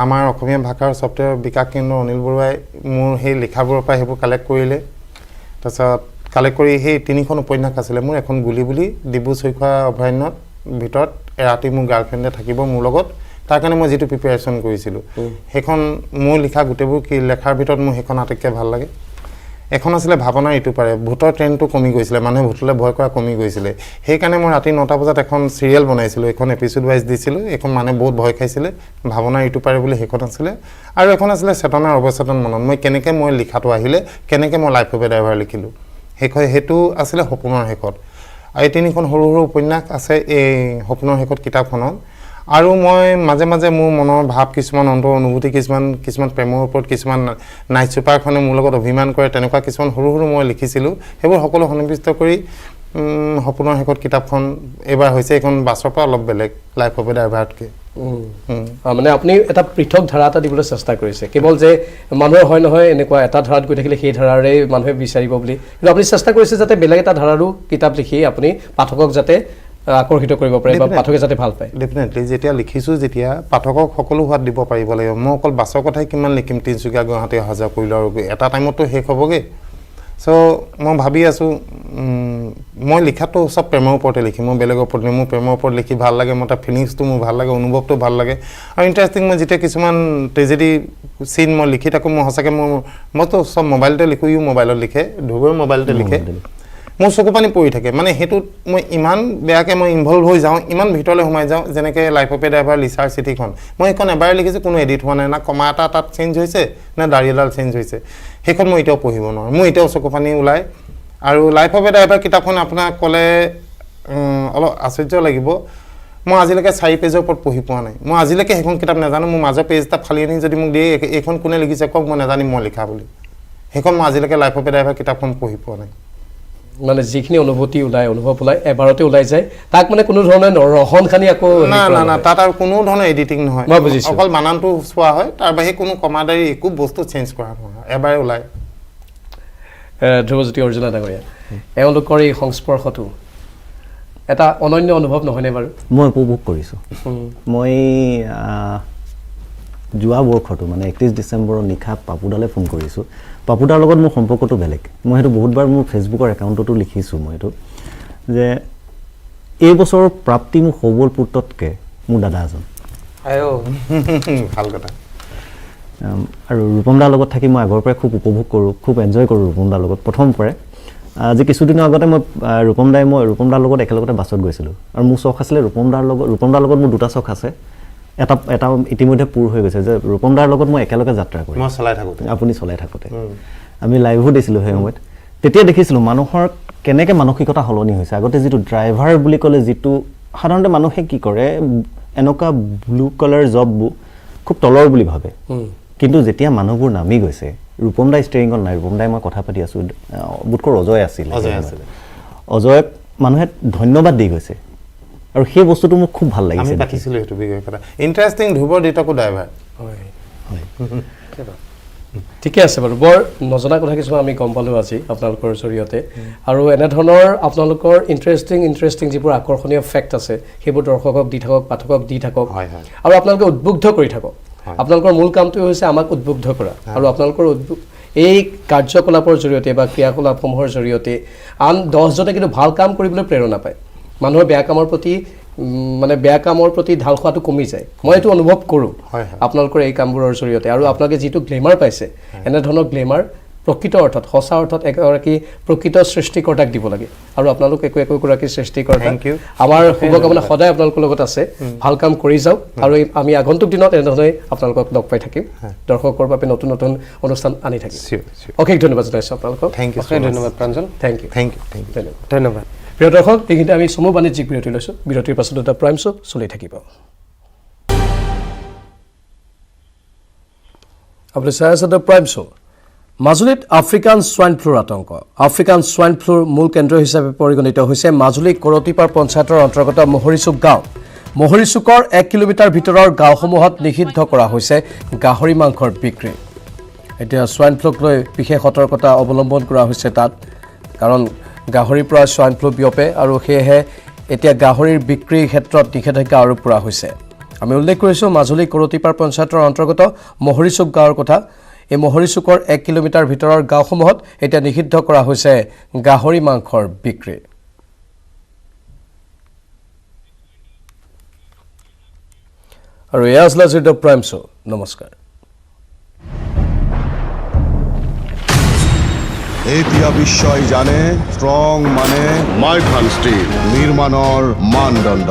আমাৰ অসমীয়া ভাষাৰ ছফ্টৱেৰ বিকাশ কেন্দ্ৰ অনিল বৰুৱাই মোৰ সেই লিখাবোৰৰ পৰা সেইবোৰ কালেক্ট কৰিলে তাৰপিছত কালেক্ট কৰি সেই 3খন উপন্যাস আছিলে মোৰ এখন গুলি বুলি ডিব্ৰু চৈখোৱা অভয়াৰণ্যত ভিতৰত এৰাতি মোৰ গাৰ্লফ্ৰেণ্ডে থাকিব মোৰ লগত তাৰ কাৰণে মই যিটো প্ৰিপেৰেশ্যন কৰিছিলোঁ সেইখন মোৰ লিখা গোটেইবোৰ লেখাৰ ভিতৰত মোৰ সেইখন আটাইতকৈ ভাল লাগে এখন আছিলে ভাৱনাৰ ইটো পাৰে ভূতৰ ট্ৰেণ্ডটো কমি গৈছিলে মানুহে ভূতলৈ ভয় কৰা কমি গৈছিলে সেইকাৰণে মই ৰাতি 9টা বজাত এখন চিৰিয়েল বনাইছিলোঁ এখন এপিছ'ড ৱাইজ দিছিলোঁ এখন মানুহে বহুত ভয় খাইছিলে ভাৱনাৰ ইটো পাৰে বুলি সেইখন আছিলে আৰু এখন আছিলে চেতনাৰ অৱচেতন মনত মই কেনেকৈ মই লিখাটো আহিলে কেনেকৈ মই লাইফ অফ এ ড্ৰাইভাৰ লিখিলোঁ সেইটো আছিলে সপোনৰ শেষত আৰু এই 3খন সৰু সৰু উপন্যাস আছে এই সপোনৰ শেষত কিতাপখনত আৰু মই মাজে মাজে মোৰ মনৰ ভাৱ কিছুমান অন্তৰ অনুভূতি কিছুমান প্ৰেমৰ ওপৰত কিছুমান নাইট চুপাৰখনে মোৰ লগত অভিমান কৰে তেনেকুৱা কিছুমান সৰু সৰু মই লিখিছিলোঁ সেইবোৰ সকলো সন্নিৱিষ্ট কৰি সপোনৰ শেষত কিতাপখন এইবাৰ হৈছে এইখন বাছৰ পৰা অলপ বেলেগ লাইফ অফ এ ড্ৰাইভাৰতকৈ মানে আপুনি এটা পৃথক ধাৰা এটা দিবলৈ চেষ্টা কৰিছে কেৱল যে মানুহৰ হয় নহয় এনেকুৱা এটা ধাৰাত গৈ থাকিলে সেই ধাৰাৰে মানুহে বিচাৰিব বুলি কিন্তু আপুনি চেষ্টা কৰিছে যাতে বেলেগ এটা ধাৰাৰো কিতাপ লিখি আপুনি পাঠকক যাতে আকৰ্ষিত কৰিব পাৰে বা পাঠকে যাতে ভাল পায় ডেফিনেটলি যেতিয়া লিখিছোঁ যেতিয়া পাঠকক সকলো সোৱাদ দিব পাৰিব লাগিব মই অকল বাছৰ কথাই কিমান লিখিম তিনিচুকীয়া গুৱাহাটী অহা যোৱা কৰিলোঁ আৰু এটা টাইমততো শেষ হ'বগৈ চ' মই ভাবি আছোঁ মই লিখাটো চব প্ৰেমৰ ওপৰতে লিখিম মই বেলেগৰ ওপৰত মোৰ প্ৰেমৰ ওপৰত লিখি ভাল লাগে মোৰ তাৰ ফিলিংছটো মোৰ ভাল লাগে অনুভৱটো ভাল লাগে আৰু ইণ্টাৰেষ্টিং মই যেতিয়া কিছুমান ট্ৰেজেডি চিন মই লিখি থাকোঁ মই সঁচাকৈ মইতো চব মোবাইলতে লিখোঁ মোবাইলত লিখে ধ্ৰুৱৰ মোবাইলতে লিখে মোৰ চকু পানী পৰি থাকে মানে সেইটোত মই ইমান বেয়াকৈ মই ইনভলভ হৈ যাওঁ ইমান ভিতৰলৈ সোমাই যাওঁ যেনেকৈ লাইফ অফ এ ড্ৰাইভাৰ লিচাৰ চিঠিখন মই সেইখন এবাৰ লিখিছোঁ কোনো এডিট হোৱা নাই না কমা এটা তাত চেঞ্জ হৈছে না দাড়ি এডাল চেঞ্জ হৈছে সেইখন মই এতিয়াও পঢ়িব নোৱাৰোঁ মোৰ এতিয়াও চকু পানী ওলায় আৰু লাইফ অফ এ ড্ৰাইভাৰ কিতাপখন আপোনাক ক'লে অলপ আশ্চৰ্য লাগিব মই আজিলৈকে 4 পেজৰ ওপৰত পঢ়ি পোৱা নাই মই আজিলৈকে সেইখন কিতাপ নাজানো মোৰ মাজৰ পেজ এটা ফালি আনি যদি মোক দিয়ে এইখন কোনে লিখিছে কওক মই নাজানিম মই লিখা বুলি সেইখন মই আজিলৈকে লাইফ অফ এ ড্ৰাইভাৰ কিতাপখন পঢ়ি পোৱা নাই মানে যিখিনি অনুভূতি ওলায় অনুভৱ ওলায় এবাৰতে ওলাই যায় তাক মানে কোনো ধৰণৰ ৰহন খানি আকৌ না না না তাত আৰু কোনো ধৰণৰ এডিটিং নহয় অকল বানানটো চোৱা হয় তাৰ বাহিৰে কোনো কমাদাৰী একো বস্তু চেঞ্জ কৰা নহয় এবাৰে ওলায় ধ্ৰুৱজ্যোতি অৰ্জুনা ডাঙৰীয়া এওঁলোকৰ এই সংস্পৰ্শটো এটা অনন্য অনুভৱ নহয়নে বাৰু মই উপভোগ কৰিছোঁ মই যোৱা বৰ্ষটো মানে 31 ডিচেম্বৰৰ নিশা পাপুদালৈ ফোন কৰিছোঁ পাপুদাৰ লগত মোৰ সম্পৰ্কটো বেলেগ মই সেইটো বহুতবাৰ মোৰ ফেচবুকৰ একাউণ্টতো লিখিছোঁ মই এইটো যে এই বছৰৰ প্ৰাপ্তি মোৰ সবল পুত্ৰতকৈ মোৰ দাদা এজন ভাল কথা আৰু ৰূপম দাৰ লগত থাকি মই আগৰ পৰাই খুব উপভোগ কৰোঁ খুব এনজয় কৰোঁ ৰূপম দাৰ লগত প্ৰথম পৰাই আজি কিছুদিনৰ আগতে মই ৰূপম দাৰ লগত একেলগতে বাছত গৈছিলোঁ আৰু মোৰ চখ আছিলে ৰূপম দাৰ লগত মোৰ দুটা চখ আছে এটা ইতিমধ্যে পূৰ হৈ গৈছে যে ৰূপম দাৰ লগত মই একেলগে যাত্ৰা কৰিম মই চলাই থাকোঁতে আপুনি চলাই থাকোঁতে আমি লাইভো দিছিলোঁ সেই সময়ত তেতিয়া দেখিছিলোঁ মানুহৰ কেনেকৈ মানসিকতা সলনি হৈছে আগতে যিটো ড্ৰাইভাৰ বুলি ক'লে যিটো সাধাৰণতে মানুহে কি কৰে এনেকুৱা ব্লু কালাৰ জববোৰ খুব তলৰ বুলি ভাবে কিন্তু যেতিয়া মানুহবোৰ নামি গৈছে ৰূপম দাই ষ্টেৰিঙত নাই ৰূপম দাই মই কথা পাতি আছোঁ বোধকৰ অজয় আছিল অজয়ক মানুহে ধন্যবাদ দি গৈছে আৰু সেই বস্তুটো মোক খুব ভাল লাগিছে আমি পাতিছিলোঁ সেইটো বিষয়ে কথা ইণ্টাৰেষ্টিং ধ্ৰুৱৰ দেউতাকো ড্ৰাইভাৰ হয় ঠিকে আছে বাৰু বৰ নজনা কথা কিছুমান আমি গম পালোঁ আজি আপোনালোকৰ জৰিয়তে আৰু এনেধৰণৰ আপোনালোকৰ ইণ্টাৰেষ্টিং যিবোৰ আকৰ্ষণীয় ফেক্ট আছে সেইবোৰ দৰ্শকক দি থাকক পাঠকক দি থাকক আৰু আপোনালোকে উদ্বুদ্ধ কৰি থাকক আপোনালোকৰ মূল কামটোৱে হৈছে আমাক উদ্বুদ্ধ কৰা আৰু আপোনালোকৰ এই কাৰ্যকলাপৰ জৰিয়তে বা ক্ৰিয়াকলাপসমূহৰ জৰিয়তে আন 10জনে কিন্তু ভাল কাম কৰিবলৈ প্ৰেৰণা পায় মানুহৰ বেয়া কামৰ প্ৰতি ঢাল খোৱাটো কমি যায় মই এইটো অনুভৱ কৰোঁ আপোনালোকৰ এই কামবোৰৰ জৰিয়তে আৰু আপোনালোকে যিটো গ্লেমাৰ পাইছে এনেধৰণৰ গ্লেমাৰ প্ৰকৃত অৰ্থত সঁচা অৰ্থত এগৰাকী প্ৰকৃত সৃষ্টিকৰ্তাক দিব লাগে আৰু আপোনালোক একোগৰাকী সৃষ্টিকৰ্তা আমাৰ শুভকামনা সদায় আপোনালোকৰ লগত আছে ভাল কাম কৰি যাওক আৰু আমি আগন্তুক দিনত এনেধৰণে আপোনালোকক লগ পাই থাকিম দৰ্শকৰ বাবে নতুন নতুন অনুষ্ঠান আনি থাকিম অশেষ ধন্যবাদ জনাইছোঁ আপোনালোকক ধন্যবাদ প্ৰাঞ্জল থেংক ইউ ধন্যবাদ প্ৰিয় দৰ্শক এইখিনিতে আমি চমু বাণিজ্যিক বিৰতি লৈছোঁ বিৰতিৰ পাছত এটা প্ৰাইম শ্ব' চলি থাকিব আপুনি চাই আছে দ্য প্ৰাইম শ্ব' মাজুলীত আফ্ৰিকান সোৱাইন ফ্লুৰ আতংক আফ্ৰিকান সোৱাইন ফ্লুৰ মূল কেন্দ্ৰ হিচাপে পৰিগণিত হৈছে মাজুলী কৰতিপাৰ পঞ্চায়তৰ অন্তৰ্গত মহৰীচুক গাঁও মহৰীচুকৰ 1 কিলোমিটাৰ ভিতৰৰ গাঁওসমূহত নিষিদ্ধ কৰা হৈছে গাহৰি মাংসৰ বিক্ৰী এতিয়া সোৱাইন ফ্লুক লৈ বিশেষ সতৰ্কতা অৱলম্বন কৰা হৈছে তাত কাৰণ গাহৰিৰ পৰা সোৱাইন ফ্লু বিয়পে আৰু সেয়েহে এতিয়া গাহৰিৰ বিক্ৰীৰ ক্ষেত্ৰত নিষেধাজ্ঞা আৰোপ কৰা হৈছে আমি উল্লেখ কৰিছোঁ মাজুলী কৰতিপাৰ পঞ্চায়তৰ অন্তৰ্গত মহৰীচুক গাঁৱৰ কথা এই মহৰীচুকৰ 1 কিলোমিটাৰ ভিতৰৰ গাঁওসমূহত এতিয়া নিষিদ্ধ কৰা হৈছে গাহৰি মাংসৰ বিক্ৰী আৰু এয়া আছিল আজিৰ দ্য প্ৰাইম শ্ব' নমস্কাৰ এতিয়া বিশ্বই জানে ষ্ট্ৰং মানে মাইথান ষ্টীল নিৰ্মাণৰ মানদণ্ড